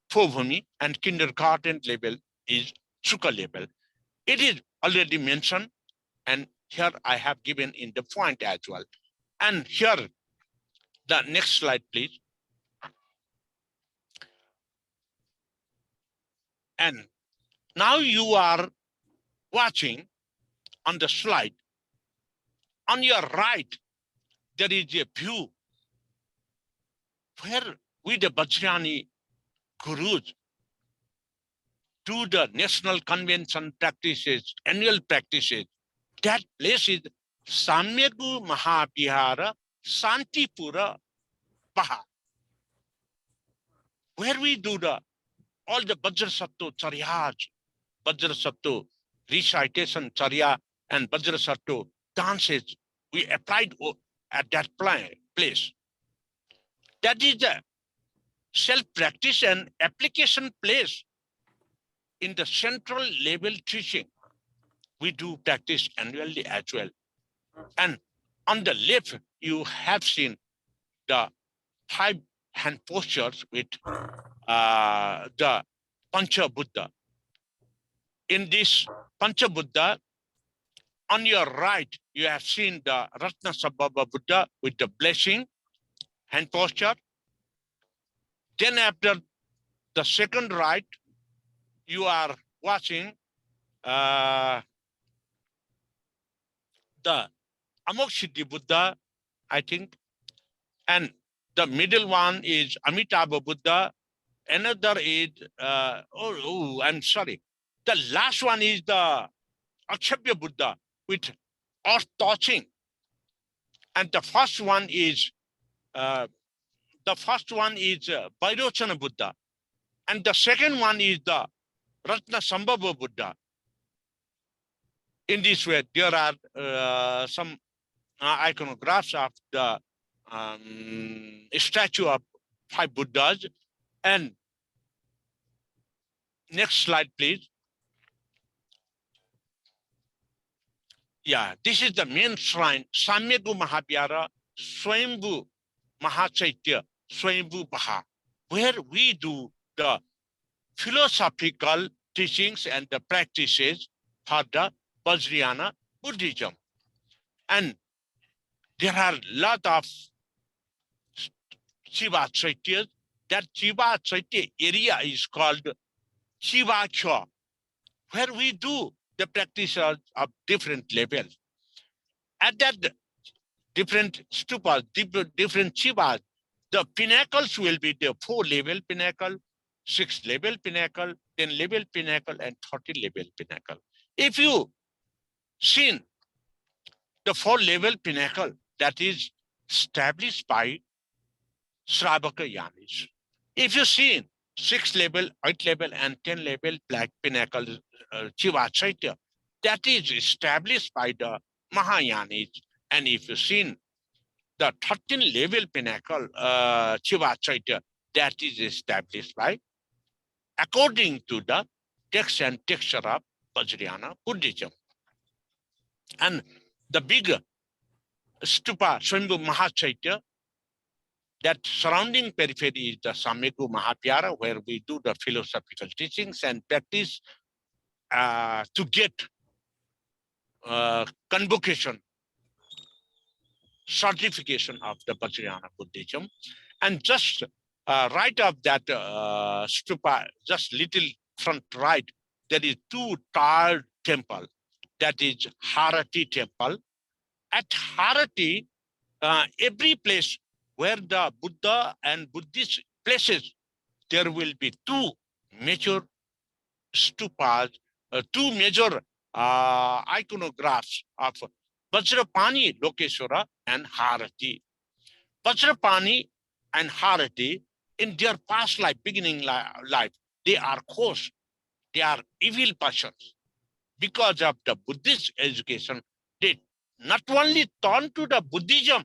4 Bhumi, and kindergarten level is Sukha level. It is already mentioned, and here I have given in the point as well. And here, the next slide, please. And now you are watching on the slide. On your right, there is a view where we, the Vajrayana Gurus, do the national convention practices, annual practices. That place is Samyagu Mahavihara Santipura Baha, where we do all the Vajracharya Charyas, Vajracharya recitation Charya and Vajracharya dances. We applied at that place. That is a self-practice and application place in the central level teaching. We do practice annually as well. And on the left, you have seen the 5 hand postures with the Pancha Buddha. In this Pancha Buddha, on your right, you have seen the Ratna Sabhava Buddha with the blessing hand posture. Then after the second right, you are watching the Amokshiddhi Buddha, I think. And the middle one is Amitabha Buddha. Another is, I'm sorry. The last one is the Akshabhya Buddha with earth touching. And the first one is Vajracharya Buddha. And the second one is the Ratna Sambhava Buddha. In this way, there are some iconographs of the statue of 5 Buddhas. And next slide, please. Yeah, this is the main shrine, Samyagu Mahavihara Swayambhu Mahachaitya Swayambhu Baha, where we do the philosophical teachings and the practices for the Vajrayana Buddhism. And there are a lot of Shiva Chaityas. That Shiva Chaitya area is called Shiva Kya, where we do the practices of different levels. At that different stupas, different Shivas, the pinnacles will be the 4-level pinnacle, 6-level pinnacle, 10-level pinnacle, and 30-level pinnacle. If you seen the 4-level pinnacle that is established by Shravaka Yanis, if you seen 6-level, 8-level, and 10-level black pinnacle Shiva Chaitya, that is established by the Mahayanis. And if you've seen the 13-level pinnacle Shiva Chaitya, that is established by, according to the text and texture of Vajrayana Buddhism. And the big stupa, Swayambhu Mahachaitya, that surrounding periphery is the Samyagu Mahavihara, where we do the philosophical teachings and practice to get convocation, certification of the Vajrayana Buddhism. And just right of that stupa, just little front right, there is 2 tiled temple. That is Harati temple. At Harati, every place where the Buddha and Buddhist places, there will be 2 major stupas, 2 major iconographs of Vajrapani, Lokeshwara, and Harati. Vajrapani and Harati, in their past life, beginning life, they are coarse, they are evil persons. Because of the Buddhist education, they not only turn to the Buddhism,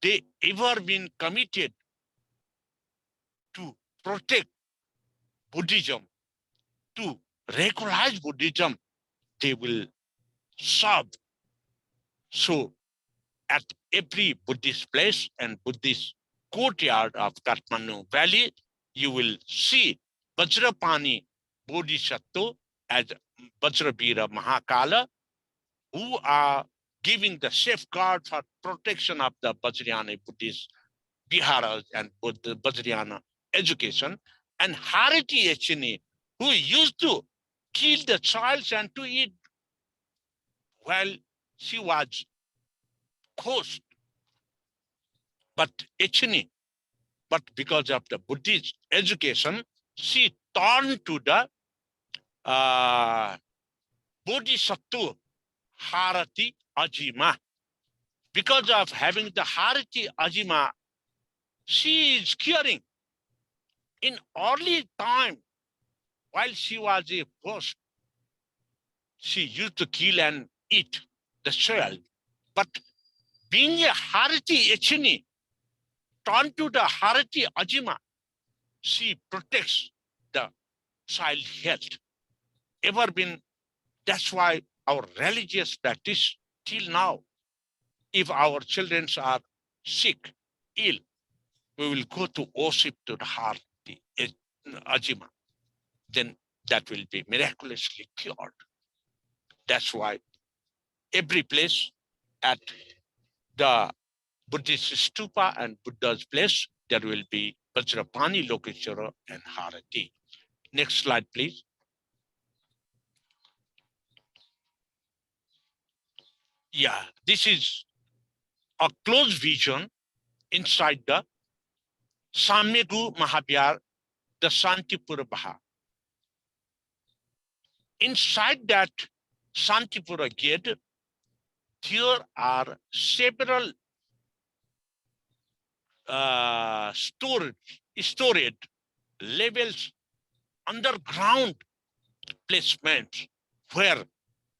they ever been committed to protect Buddhism, to regularize Buddhism. They will serve. So at every Buddhist place and Buddhist courtyard of Kathmandu Valley, you will see Vajrapani Bodhisattva as Vajravira Mahakala, who are giving the safeguard for protection of the Vajrayana Buddhist Viharas and Vajrayana education, and Harati Echini, who used to kill the child and to eat while she was coast, but Echini, but because of the Buddhist education, she turned to the Bodhisattva Harati Ajima. Because of having the Harati Ajima, she is curing. In early time, while she was a ghost, she used to kill and eat the soil. But being a Harati Echini, turned to the Harati Ajima, she protects the child health. Ever been, that's why our religious practice till now, if our children are sick, ill, we will go to worship to the Harati Ajima. Then that will be miraculously cured. That's why every place at the Buddhist stupa and Buddha's place, there will be Vajrapani, Lokeshwara, and Harati. Next slide, please. Yeah, this is a close vision inside the Samyegu Mahavihar, the Santipura Baha. Inside that Santipura gate, there are several storage levels, underground placements where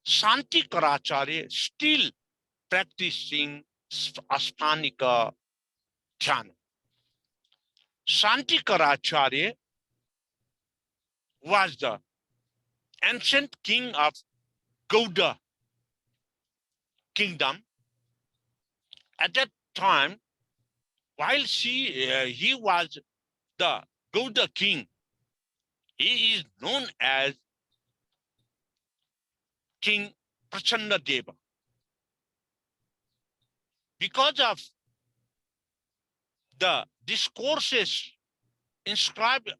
Santi Karacharya still practicing Aspanika Dhyana. Santi Karacharya was the ancient king of Gauda kingdom. At that time, while he was the Gauda king, he is known as King Prachanda Deva. Because of the discourses inscribed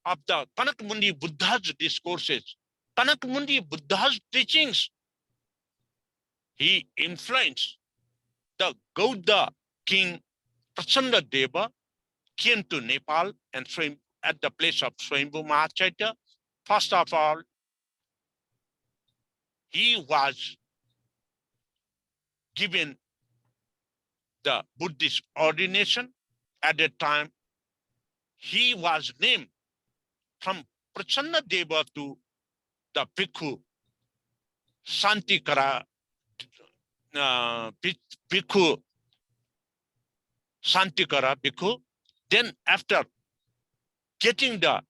of the Kanakamundi Buddha's discourses, Kanakamundi Buddha's teachings, he influenced the Gauda king Prachanda Deva came to Nepal and at the place of Swayambhu Mahacharya. First of all, he was given the Buddhist ordination. At that time, he was named from Prachanda Deva to the Bhikkhu Santikara, Bhikkhu Santikara Bhikkhu. Then after getting the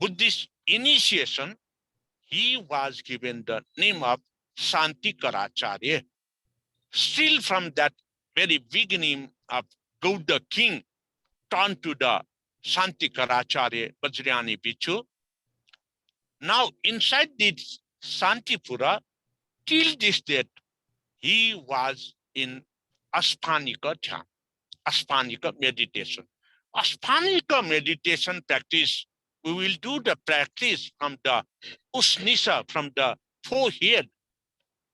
Buddhist initiation, he was given the name of Santikaracharya. Still from that very beginning of Gauda king, turned to the Santikaracharya Vajrayani Bhikkhu. Now inside this Santipura, till this date, he was in Aspanika Dhyana, Aspanika meditation. Aspanika meditation practice, we will do the practice from the Usnisa, from the forehead.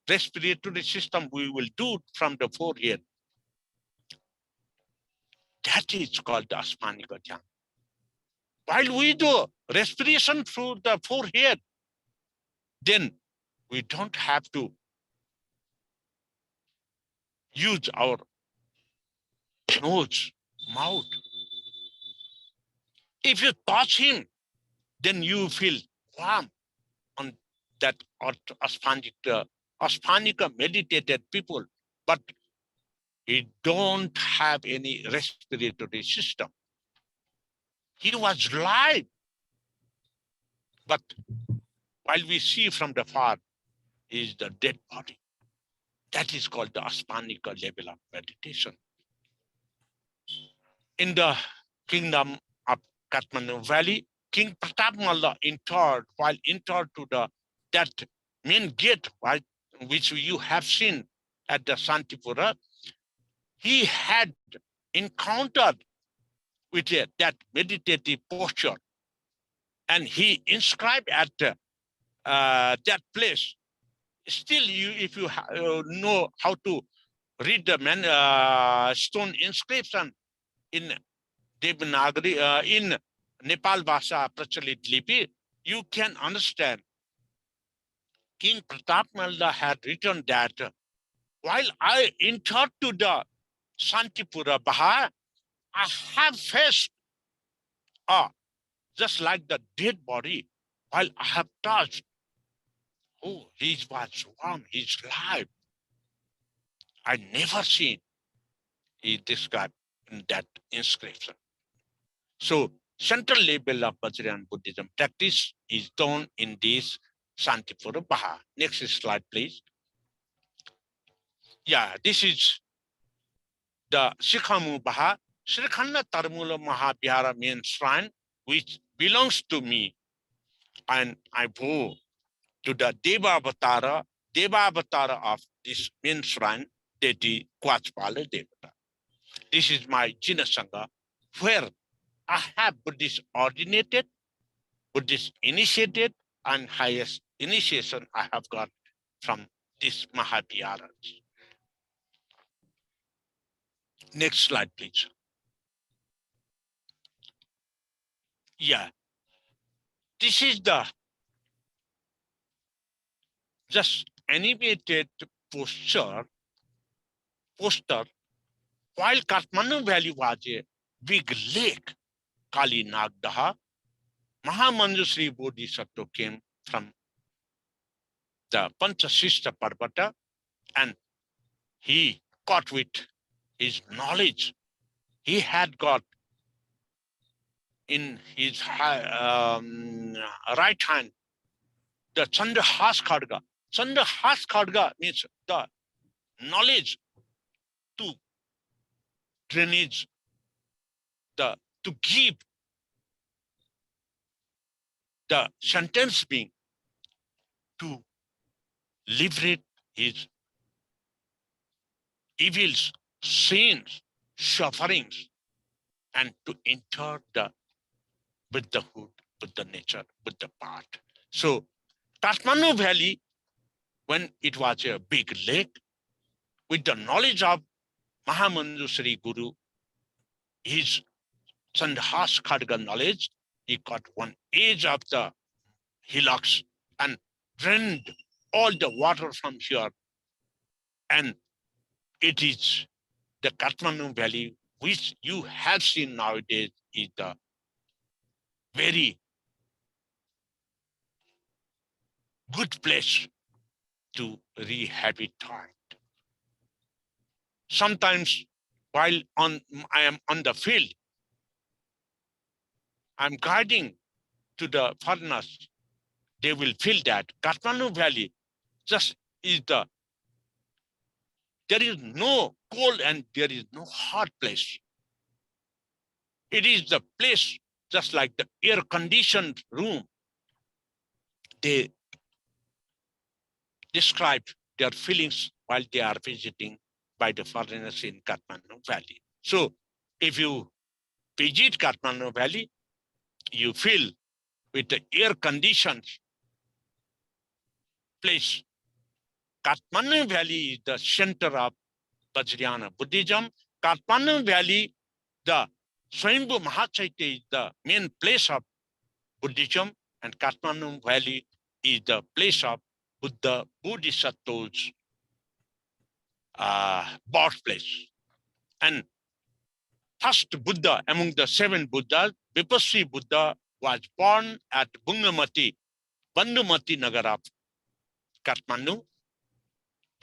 Respiratory system, we will do from the forehead. That is called the Aspanika Dhyana. While we do respiration through the forehead, then we don't have to use our nose, mouth. If you touch him, then you feel warm on that Aspanika meditated people, but he don't have any respiratory system. He was live, but while we see from the far, he is the dead body. That is called the Aspanika level of meditation. In the kingdom of Kathmandu Valley, King Pratap Malla interred, while interred to that main gate, right, which you have seen at the Santipura, he had encountered with that meditative posture, and he inscribed at that place. Still, if you know how to read the stone inscription in Devanagari, in Nepal Bhasha Prachalit Lipi, you can understand King Pratap Malda had written that while I entered to the Santipura Baha, I have faced just like the dead body, while I have touched, oh, he was warm, he's alive. I never seen, he described in that inscription. So central level of Vajrayana Buddhism practice is done in this Santipura Baha. Next slide, please. Yeah, this is the Sikhamu Baha, Srikhanda Tarmula Mahavihara main shrine, which belongs to me, and I vow to the Deva Avatara of this main shrine, deity Kwachpala Devata. This is my Jinasanga, where I have Buddhist ordinated, Buddhist initiated, and highest initiation I have got from this Mahaviharas. Next slide, please. Yeah, this is the just animated poster while Kathmandu Valley was a big lake, Kali Nagdaha, Mahamanjusri Bodhisattva came from the Panchasista Parvata, and he got with his knowledge. He had got in his right hand the Chandahas Khadga. Chandahas Khadga means the knowledge to drainage, to give the sentence being to liberate his evils, sins, sufferings, and to enter the Buddhahood, Buddha nature, Buddha path. So Kathmandu Valley, when it was a big lake, with the knowledge of Mahamanjusri Guru, his Sandhas Khadga knowledge, he got one edge of the hillocks and drained all the water from here. And it is the Kathmandu Valley, which you have seen nowadays, is the very good place to rehabilitate. Sometimes while I am on the field, I'm guiding to the foreigners, they will feel that Kathmandu Valley just is there is no cold and there is no hot place. It is the place just like the air-conditioned room. They describe their feelings while they are visiting by the foreigners in Kathmandu Valley. So if you visit Kathmandu Valley, you feel with the air-conditioned place. Kathmandu Valley is the center of Vajrayana Buddhism. Kathmandu Valley, the Swayambhu Mahachaitya is the main place of Buddhism, and Kathmandu Valley is the place of Buddha Bodhisattva's birthplace. And first Buddha among the 7 Buddhas, Vipassi Buddha, was born at Bungamati, Bandumati Nagar of Kathmandu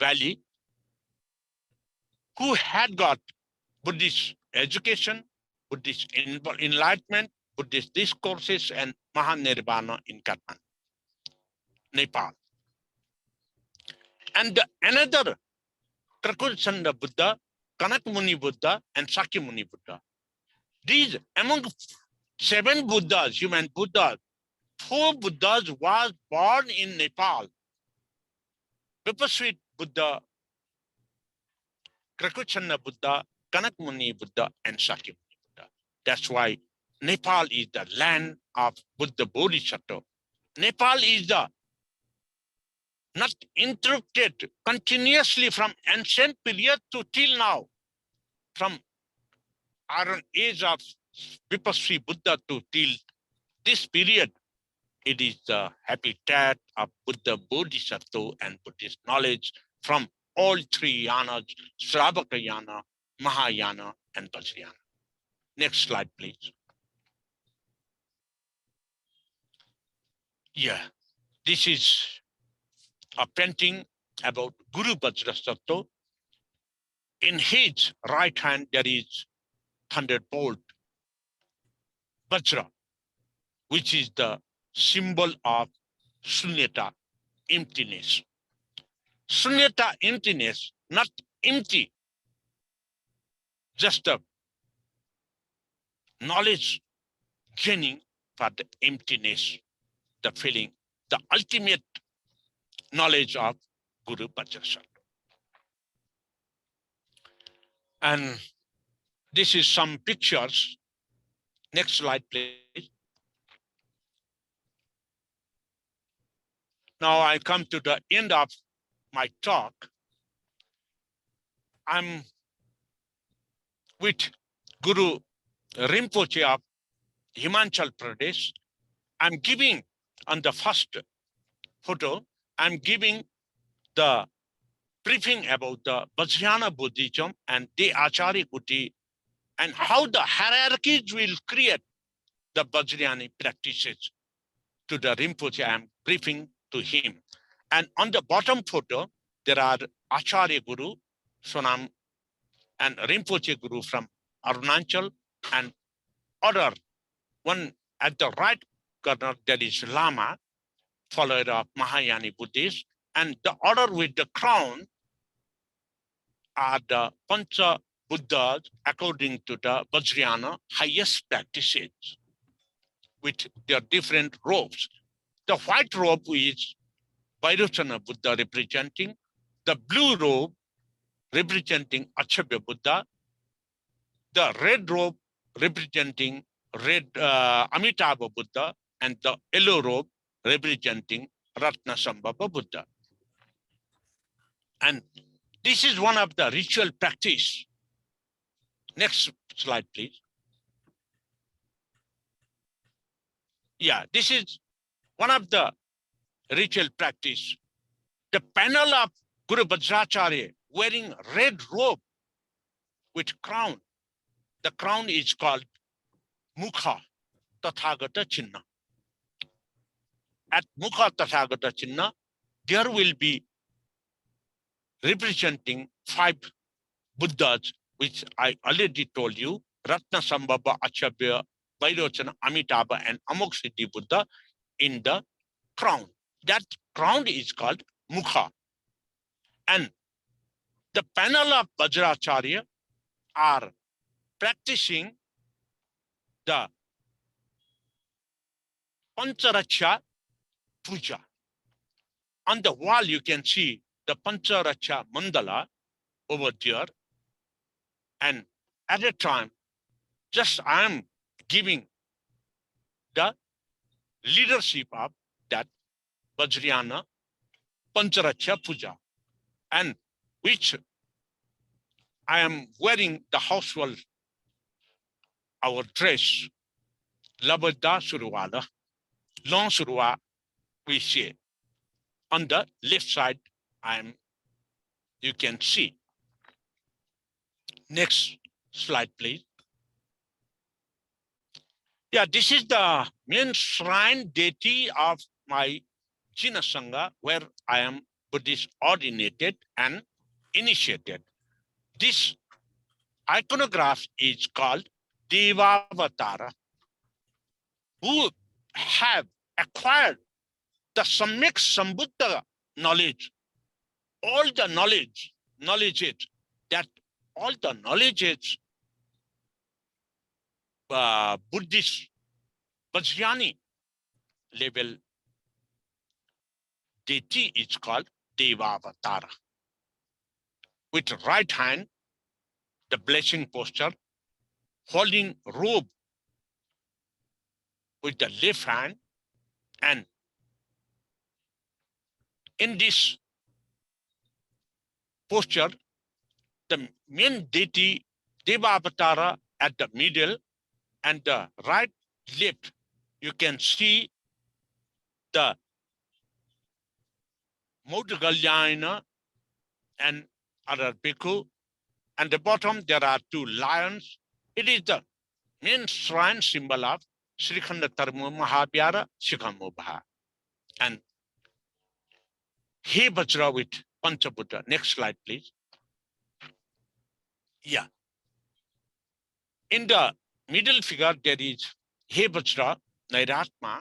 Valley, who had got Buddhist education, Buddhist enlightenment, Buddhist discourses, and Mahanirvana in Kathmandu, Nepal. And another Krakuchanda Buddha, Kanak Muni Buddha, and Sakya Muni Buddha. These among 7 Buddhas, human Buddhas, 4 Buddhas was born in Nepal. Vipasvi Buddha, Krakuchanda Buddha, Kanak Muni Buddha, and Sakya Muni Buddha. That's why Nepal is the land of Buddha Bodhisattva. Nepal is the not interrupted continuously from ancient period to till now, from Iron Age of Vipasvi Buddha to till this period. It is the habitat of Buddha Bodhisattva and Buddhist knowledge from all three yanas, Shravaka yana, Mahayana, and Vajrayana. Next slide, please. Yeah, this is a painting about Guru Vajracharya. In his right hand, there is thunderbolt, Vajra, which is the symbol of Shunyata, emptiness. Shunyata, emptiness, not empty, just a knowledge gaining for the emptiness, the feeling, the ultimate knowledge of Guru Vajracharya. And this is some pictures. Next slide, please. Now I come to the end of my talk. I'm with Guru Rinpoche of Himachal Pradesh. I'm giving on the first photo, I'm giving the briefing about the Vajrayana Buddhism and the Acharya Kuti and how the hierarchies will create the Vajrayana practices to the Rinpoche. I'm briefing to him. And on the bottom photo, there are Acharya Guru, Sonam, and Rinpoche Guru from Arunachal, and other one at the right corner, there is Lama, followed of Mahayana Buddhists, and the order with the crown are the Pancha Buddhas according to the Vajrayana highest practices with their different robes. The white robe is Vajracharya Buddha representing, the blue robe representing Achabhya Buddha, the red robe representing Amitabha Buddha, and the yellow robe representing Ratnasambhava Buddha. And this is one of the ritual practice. Next slide, please. Yeah, this is one of the ritual practice. The panel of Guru Vajracharya wearing red robe with crown. The crown is called Mukha Tathagata Chinna. At Mukha Tathagata Chinna, there will be representing 5 Buddhas, which I already told you, Ratnasambhava, Achabhya, Vajracharya, Amitabha, and Amoksiti Buddha in the crown. That crown is called Mukha. And the panel of Vajracharya are practicing the Pancharaksha Puja. On the wall, you can see the Pancharaksha Mandala over there. And at a time, just I am giving the leadership of that Vajrayana Pancharaksha Puja, and which I am wearing the household, our dress, Labada Surwala, long surwa, we say. On the left side, you can see. Next slide, please. Yeah, this is the main shrine deity of my Jina Sangha, where I am Buddhist ordinated and initiated. This iconograph is called Devavatara, who have acquired the Samyak Sambuddha knowledge, all the knowledges that all the knowledges Buddhist Vajrayani level deity is called Devavatara. With right hand, the blessing posture, holding robe with the left hand, and In this posture, the main deity Deva-avatara at the middle and the right left, you can see the Moudgalyana and other bhikkhu. And the bottom, there are two lions. It is the main shrine symbol of Srikhanda Tarmu Mahavihara Shikhamubha. And He Vajra with Panchabuddha. Next slide, please. Yeah. In the middle figure, there is He Vajra, Nairatma,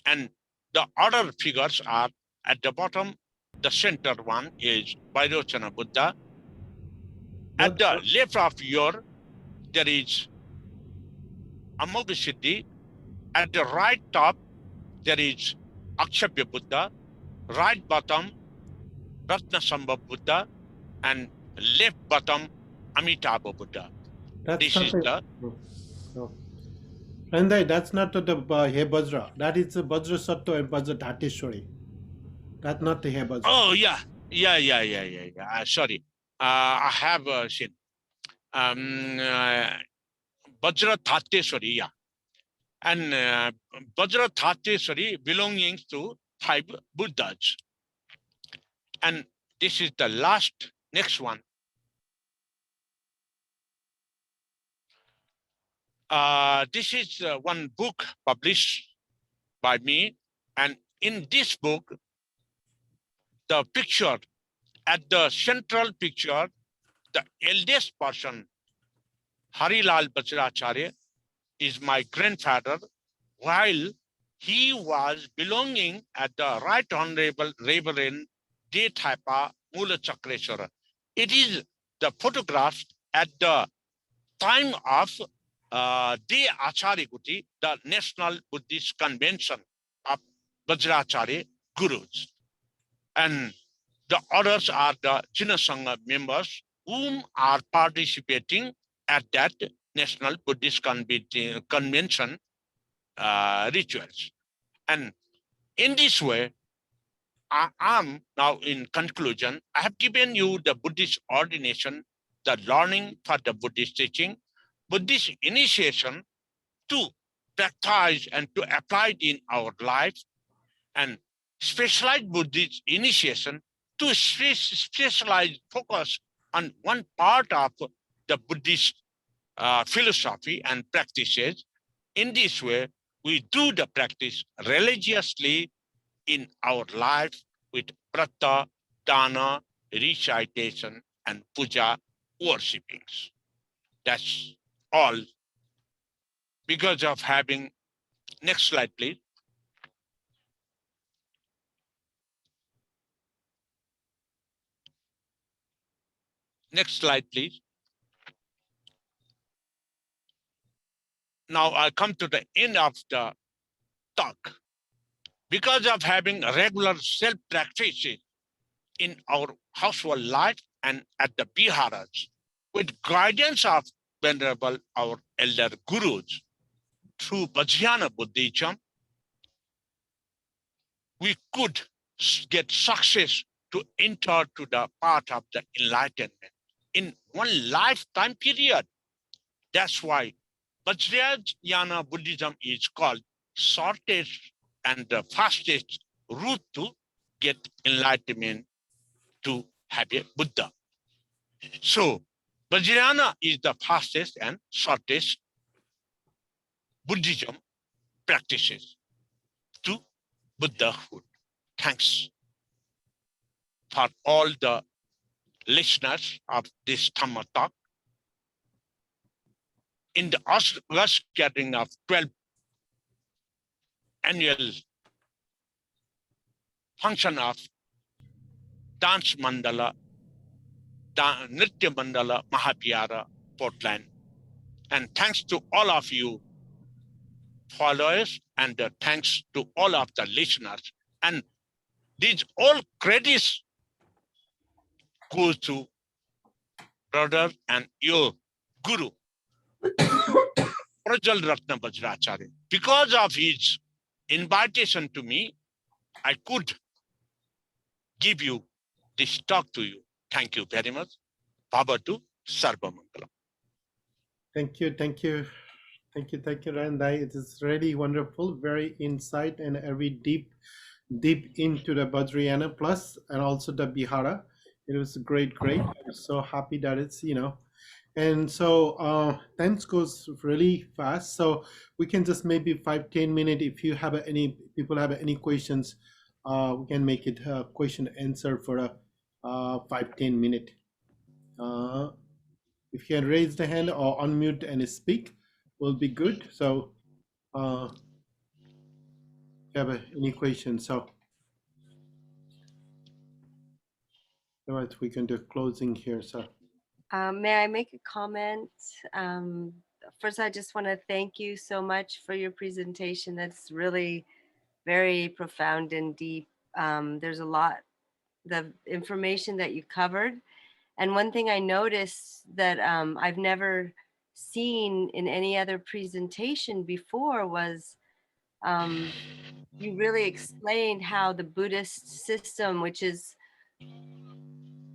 and the other figures are at the bottom. The center one is Vajracharya Buddha. At the left of your, there is Amoghasiddhi. At the right top, there is Akshabhya Buddha. Right bottom, Ratnasambha Buddha. And left bottom, Amitabha Buddha. This is the... No. And that's not the He Vajra. That is the Vajra Sattva and Vajra Dhateshwari. That's not the He Vajra. Oh, yeah. Sorry. I have seen. Vajra Dhateshwari, yeah. And Vajra Dhateshwari belonging to 5 Buddhas. And this is the last, next one. This is one book published by me. And in this book, the picture, at the central picture, the eldest person, Harilal Vajracharya, is my grandfather, while he was belonging at the Right Honorable Reverend De Thapa Mula Chakreshwara. It is the photographs at the time of De Acharya Guti, the National Buddhist Convention of Vajracharya Gurus. And the others are the Jinasangha members whom are participating at that National Buddhist Convention rituals. And in this way, I am now in conclusion, I have given you the Buddhist ordination, the learning for the Buddhist teaching, Buddhist initiation to practice and to apply it in our life, and specialized Buddhist initiation to specialize focus on one part of the Buddhist philosophy and practices. In this way, we do the practice religiously in our life with prata, dana, recitation, and puja worshippings. That's all because of having, next slide, please. Next slide, please. Now I come to the end of the talk. Because of having regular self-practices in our household life and at the Viharas, with guidance of Venerable our elder gurus, through Vajrayana Buddhism, we could get success to enter to the path of the enlightenment in one lifetime period. That's why Vajrayana Buddhism is called shortest and the fastest route to get enlightenment, to have a Buddha. So Vajrayana is the fastest and shortest Buddhism practices to Buddhahood. Thanks for all the listeners of this Dhamma talk. In the August gathering of 12th annual function of Dance Mandala, Nritya Mandala, Mahavihara, Portland. And thanks to all of you followers, and thanks to all of the listeners. And these all credits go to brother and your guru, Prajal Ratna Vajracharya. Because of his invitation to me, I could give you this talk to you. Thank you very much. Bhavatu Sarvamangalam. Thank you, thank you, thank you, Randai. It is really wonderful, very insight and very deep into the Vajrayana plus and also the Bihara. It was great, great. I'm so happy that it's and so time goes really fast. So we can just maybe 5-10 minutes. If you have any people have any questions, we can make it a question answer for a 5-10 minute. Uh, if you can raise the hand or unmute and speak, will be good. So if you have any questions, so otherwise we can do closing here. So May I make a comment? First, I just want to thank you so much for your presentation. That's really very profound and deep. There's a lot, the information that you covered. And one thing I noticed that I've never seen in any other presentation before was you really explained how the Buddhist system, which is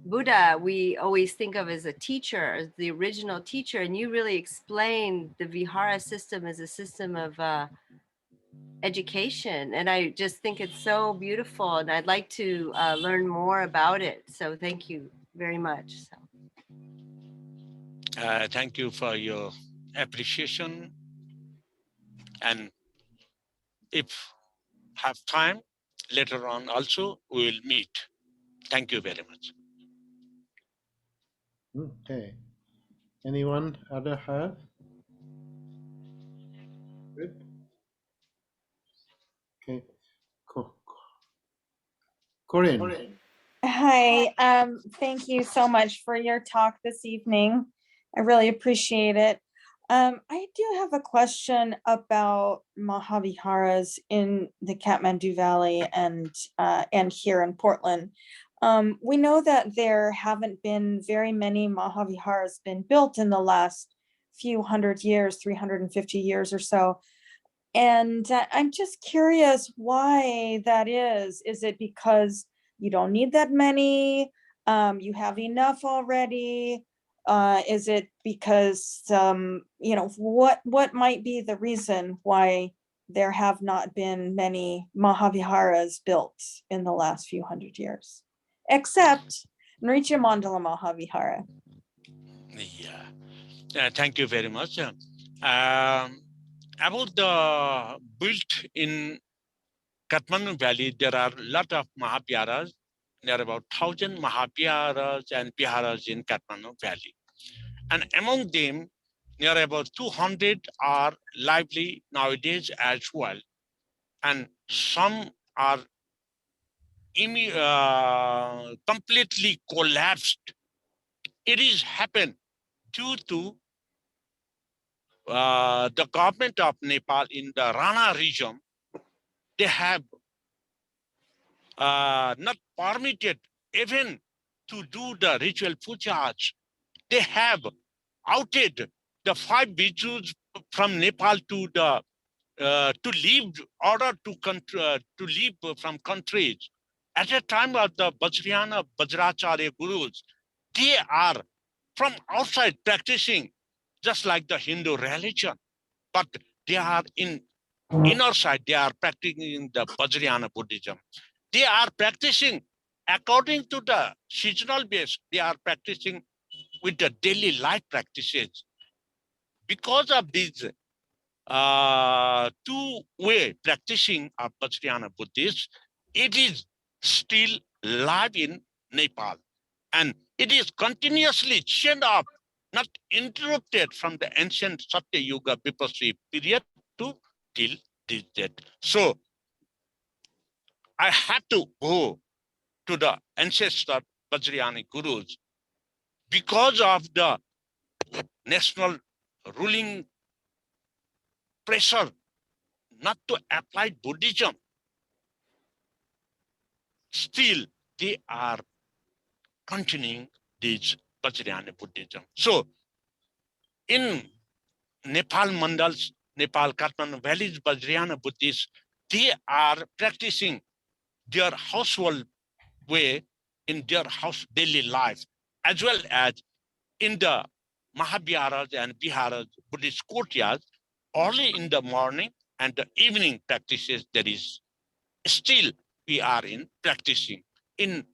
Buddha, we always think of as a teacher, as the original teacher, and you really explained the Vihara system as a system of education. And I just think it's so beautiful, and I'd like to learn more about it. So thank you very much. Thank you for your appreciation. And if have time, later on also we will meet. Thank you very much. okay, anyone other have? Good. Okay, cool. Corinne. Hi, thank you so much for your talk this evening. I really appreciate it. I do have a question about Mahaviharas in the Kathmandu Valley and here in Portland. We know that there haven't been very many Mahaviharas been built in the last few hundred years, 350 years or so. And I'm just curious why that is. Is it because you don't need that many? You have enough already? Is it because, what might be the reason why there have not been many Mahaviharas built in the last few hundred years, except Nricha Mandala Mahavihara? Yeah, thank you very much. About the built in Kathmandu Valley, there are a lot of Mahaviharas. There are about 1,000 Mahaviharas and Viharas in Kathmandu Valley. And among them, there are about 200 are lively nowadays as well. And some are completely collapsed. It is happened due to the government of Nepal in the Rana region. They have not permitted even to do the ritual pujas. They have outed the 5 bhikshus from Nepal to leave order to leave from countries. At the time of the Vajracharya gurus, they are from outside practicing just like the Hindu religion, but they are in inner side, they are practicing the Vajrayana Buddhism. They are practicing according to the seasonal base. They are practicing with the daily life practices. Because of these two-way practicing of Vajrayana Buddhists, it is still live in Nepal. And it is continuously chained up, not interrupted from the ancient Satya Yuga Vipassi period to till this date. So I had to go to the ancestor Vajrayana Gurus because of the national ruling pressure not to apply Buddhism. Still, they are continuing this Vajrayana Buddhism. So in Nepal Mandals, Nepal Kathmandu Valley's Vajrayana Buddhists, they are practicing their household way in their house daily life, as well as in the Mahaviharas and Viharas, Buddhist courtyards. Early in the morning and the evening practices, there is still we are in practicing in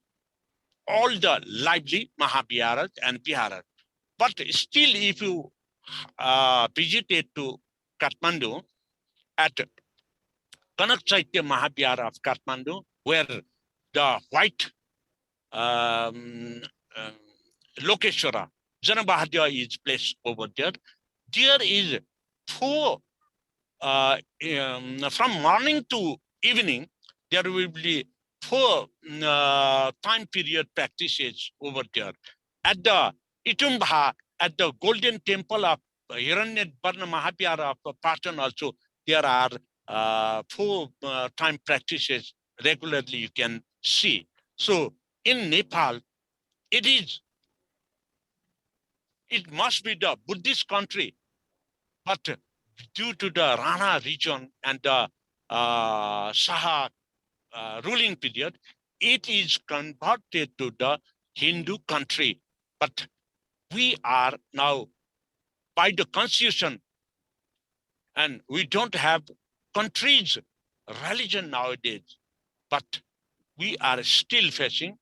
all the lively Mahaviharas and Viharas. But still, if you visited to Kathmandu at Kanak Chaitya Mahavihara of Kathmandu, where the white um, um, Lokeshwara, Janabahadya is placed over there. There is four, from morning to evening, there will be four time period practices over there. At the Itumbha, at the Golden Temple of Hiranyadvarna Mahavihara of Patan also, there are four time practices regularly you can see. So in Nepal, it must be the Buddhist country, but due to the Rana region and the Saha ruling period, it is converted to the Hindu country. But we are now, by the constitution, and we don't have countries, religion nowadays, but we are still facing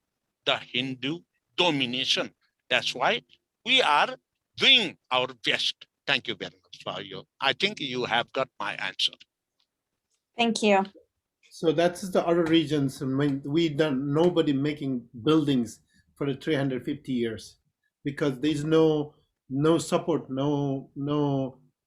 the Hindu domination. That's why we are doing our best. Thank you very much for you. I think you have got my answer. Thank you. So that's the other regions. I mean, we don't nobody making buildings for the 350 years because there's no support, no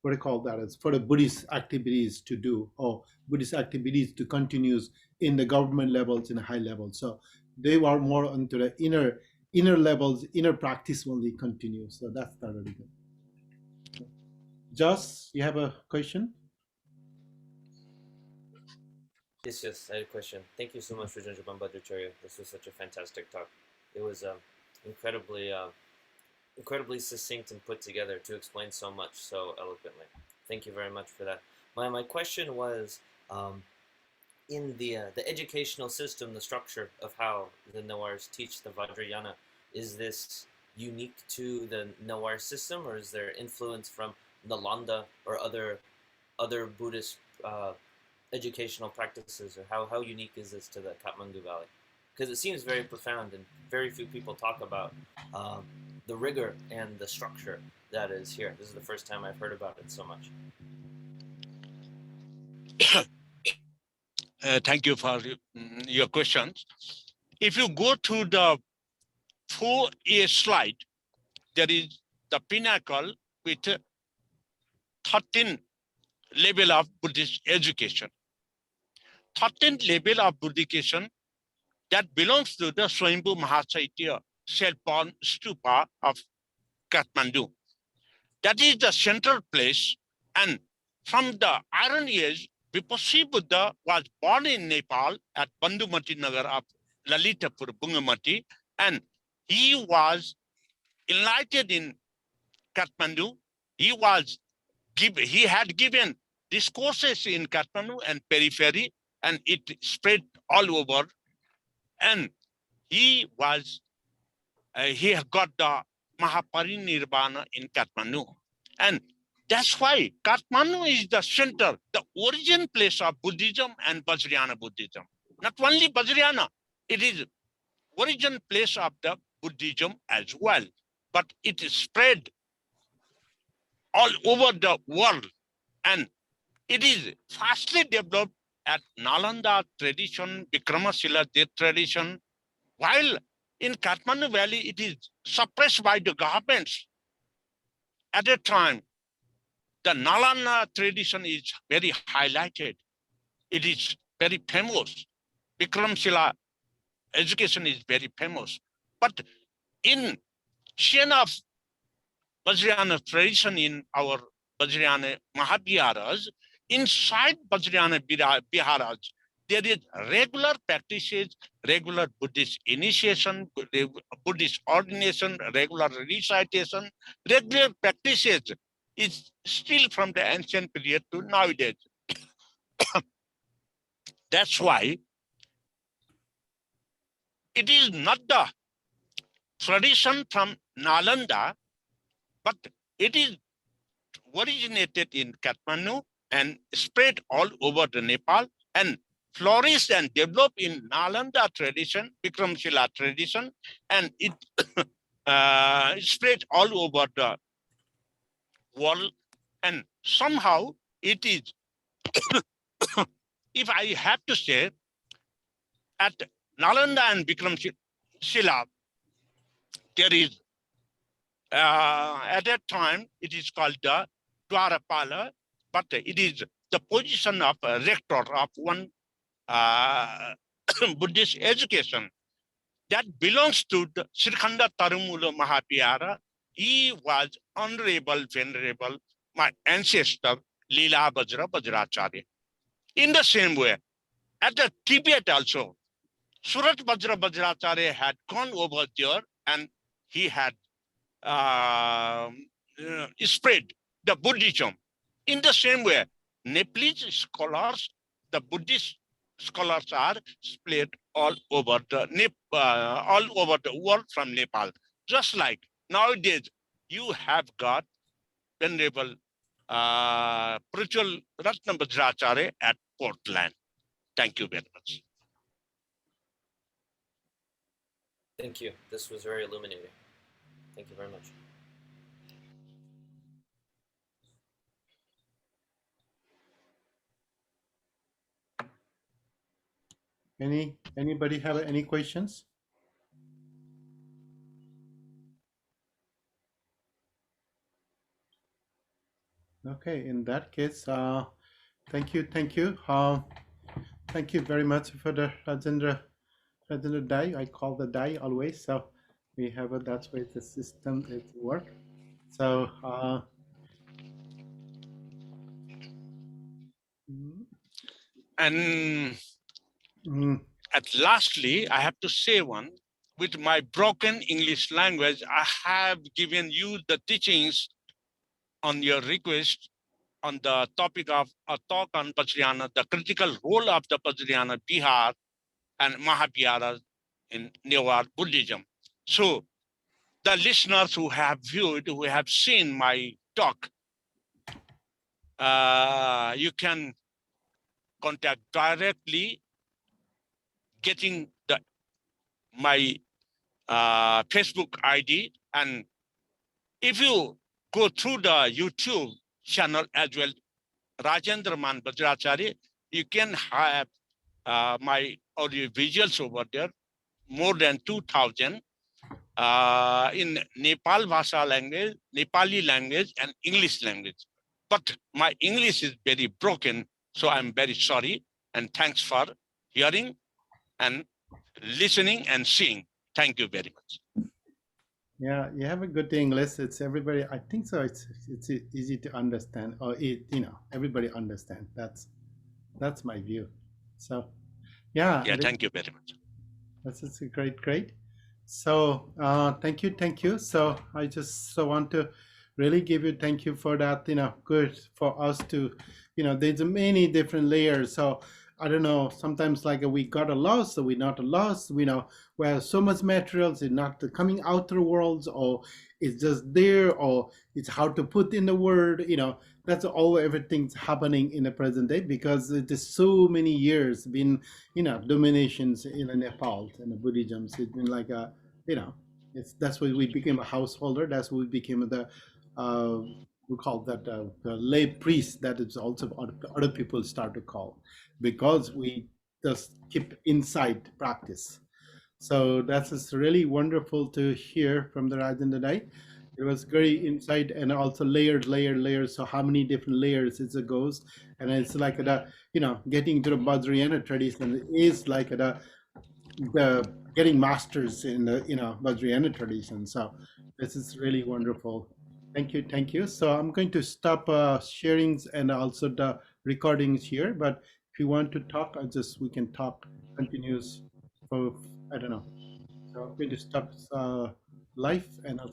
what do you call that is for the Buddhist activities to do or Buddhist activities to continue in the government levels in a high level. So they are more into the inner levels, inner practice only continue. So that's the other reason. Joss, you have a question? Yes, I had a question. Thank you so much, Rajendra Vajracharya. This was such a fantastic talk. It was incredibly succinct and put together to explain so much so eloquently. Thank you very much for that. My question was, in the educational system, the structure of how the Nawars teach the Vajrayana, is this unique to the Nawar system, or is there influence from Nalanda or other Buddhist educational practices, or how unique is this to the Kathmandu Valley? Because it seems very profound, and very few people talk about the rigor and the structure that is here. This is the first time I've heard about it so much. Thank you for your questions. If you go to the 4A slide, there is the pinnacle with 13 level of Buddhist education. 13th level of Buddhism that belongs to the Swayambhu Mahachaitya self-born stupa of Kathmandu. That is the central place, and from the Iron Age, Vipassi Buddha was born in Nepal at Bandhumati Nagar of Lalitapur, Bungamati, and he was enlightened in Kathmandu. He had given discourses in Kathmandu and periphery, and it spread all over. And he got the Mahaparinirvana in Kathmandu. And that's why Kathmandu is the center, the origin place of Buddhism and Vajrayana Buddhism. Not only Vajrayana, it is origin place of the Buddhism as well. But it is spread all over the world. And it is fastly developed at Nalanda tradition, Vikramasila tradition, while in Kathmandu Valley, it is suppressed by the governments. At a time, the Nalanda tradition is very highlighted. It is very famous. Vikramshila education is very famous. But in chain of Vajrayana tradition in our Vajrayana Mahaviharas, inside Vajrayana Viharas, there is regular practices, regular Buddhist initiation, Buddhist ordination, regular recitation, regular practices is still from the ancient period to nowadays. That's why it is not the tradition from Nalanda, but it is originated in Kathmandu and spread all over the Nepal and flourished and developed in Nalanda tradition, Vikramshila tradition, and it spread all over the world. And somehow it is, if I have to say, at Nalanda and Vikramshila, there is, at that time, it is called the Dwarapala, but it is the position of a rector of one Buddhist education that belongs to the Srikhanda Tarumula Mahavihara. He was honorable, venerable, my ancestor, Leela Vajracharya. In the same way, at the Tibet also, Surat Vajracharya had gone over there and he had spread the Buddhism. In the same way, Nepalese scholars, the Buddhist scholars are spread all over the world from Nepal. Just like nowadays, you have got Venerable Spiritual Ratna Vajracharya at Portland. Thank you very much. Thank you. This was very illuminating. Thank you very much. Anybody have any questions? Okay, in that case, thank you. Thank you very much for the Rajendra die. I call the die always. So we have a, that's why the system is work. So And at lastly, I have to say one, with my broken English language, I have given you the teachings on your request on the topic of a talk on Vajrayana, the critical role of the Vajrayana Bihar and Mahaviharas in Newar Buddhism. So the listeners who have viewed, who have seen my talk, you can contact directly getting my Facebook ID. And if you go through the YouTube channel as well, Rajendra Man Vajracharya, you can have my audio visuals over there, more than 2,000 in Nepal Bhasha language, Nepali language, and English language. But my English is very broken, so I'm very sorry. And thanks for hearing and listening and seeing. Thank you very much. yeah, you have a good English. It's everybody. I think so. It's easy to understand, or everybody understand. That's my view. So yeah. Yeah, thank you very much. That's great. So thank you. So I just want to really give you thank you for that. Good for us to, there's many different layers. So I don't know, sometimes like we got a loss, so we're not a loss, where so much materials is not coming out to the world, or it's just there, or it's hard to put in the word, that's all everything's happening in the present day, because it is so many years been, dominations in Nepal and the Buddhism. It's been like that's why we became a householder. That's why we became the we call that the lay priest. That is also other people start to call, because we just keep inside practice. So that's just really wonderful to hear from the Rajan today. It was very insight and also layers. So how many different layers it goes, and it's like getting to the Vajrayana tradition is like the getting masters in the Vajrayana tradition. So this is really wonderful. Thank you. So I'm going to stop sharing and also the recordings here. But if you want to talk, we can talk continuous for I don't know. So I'm going to stop live and I'll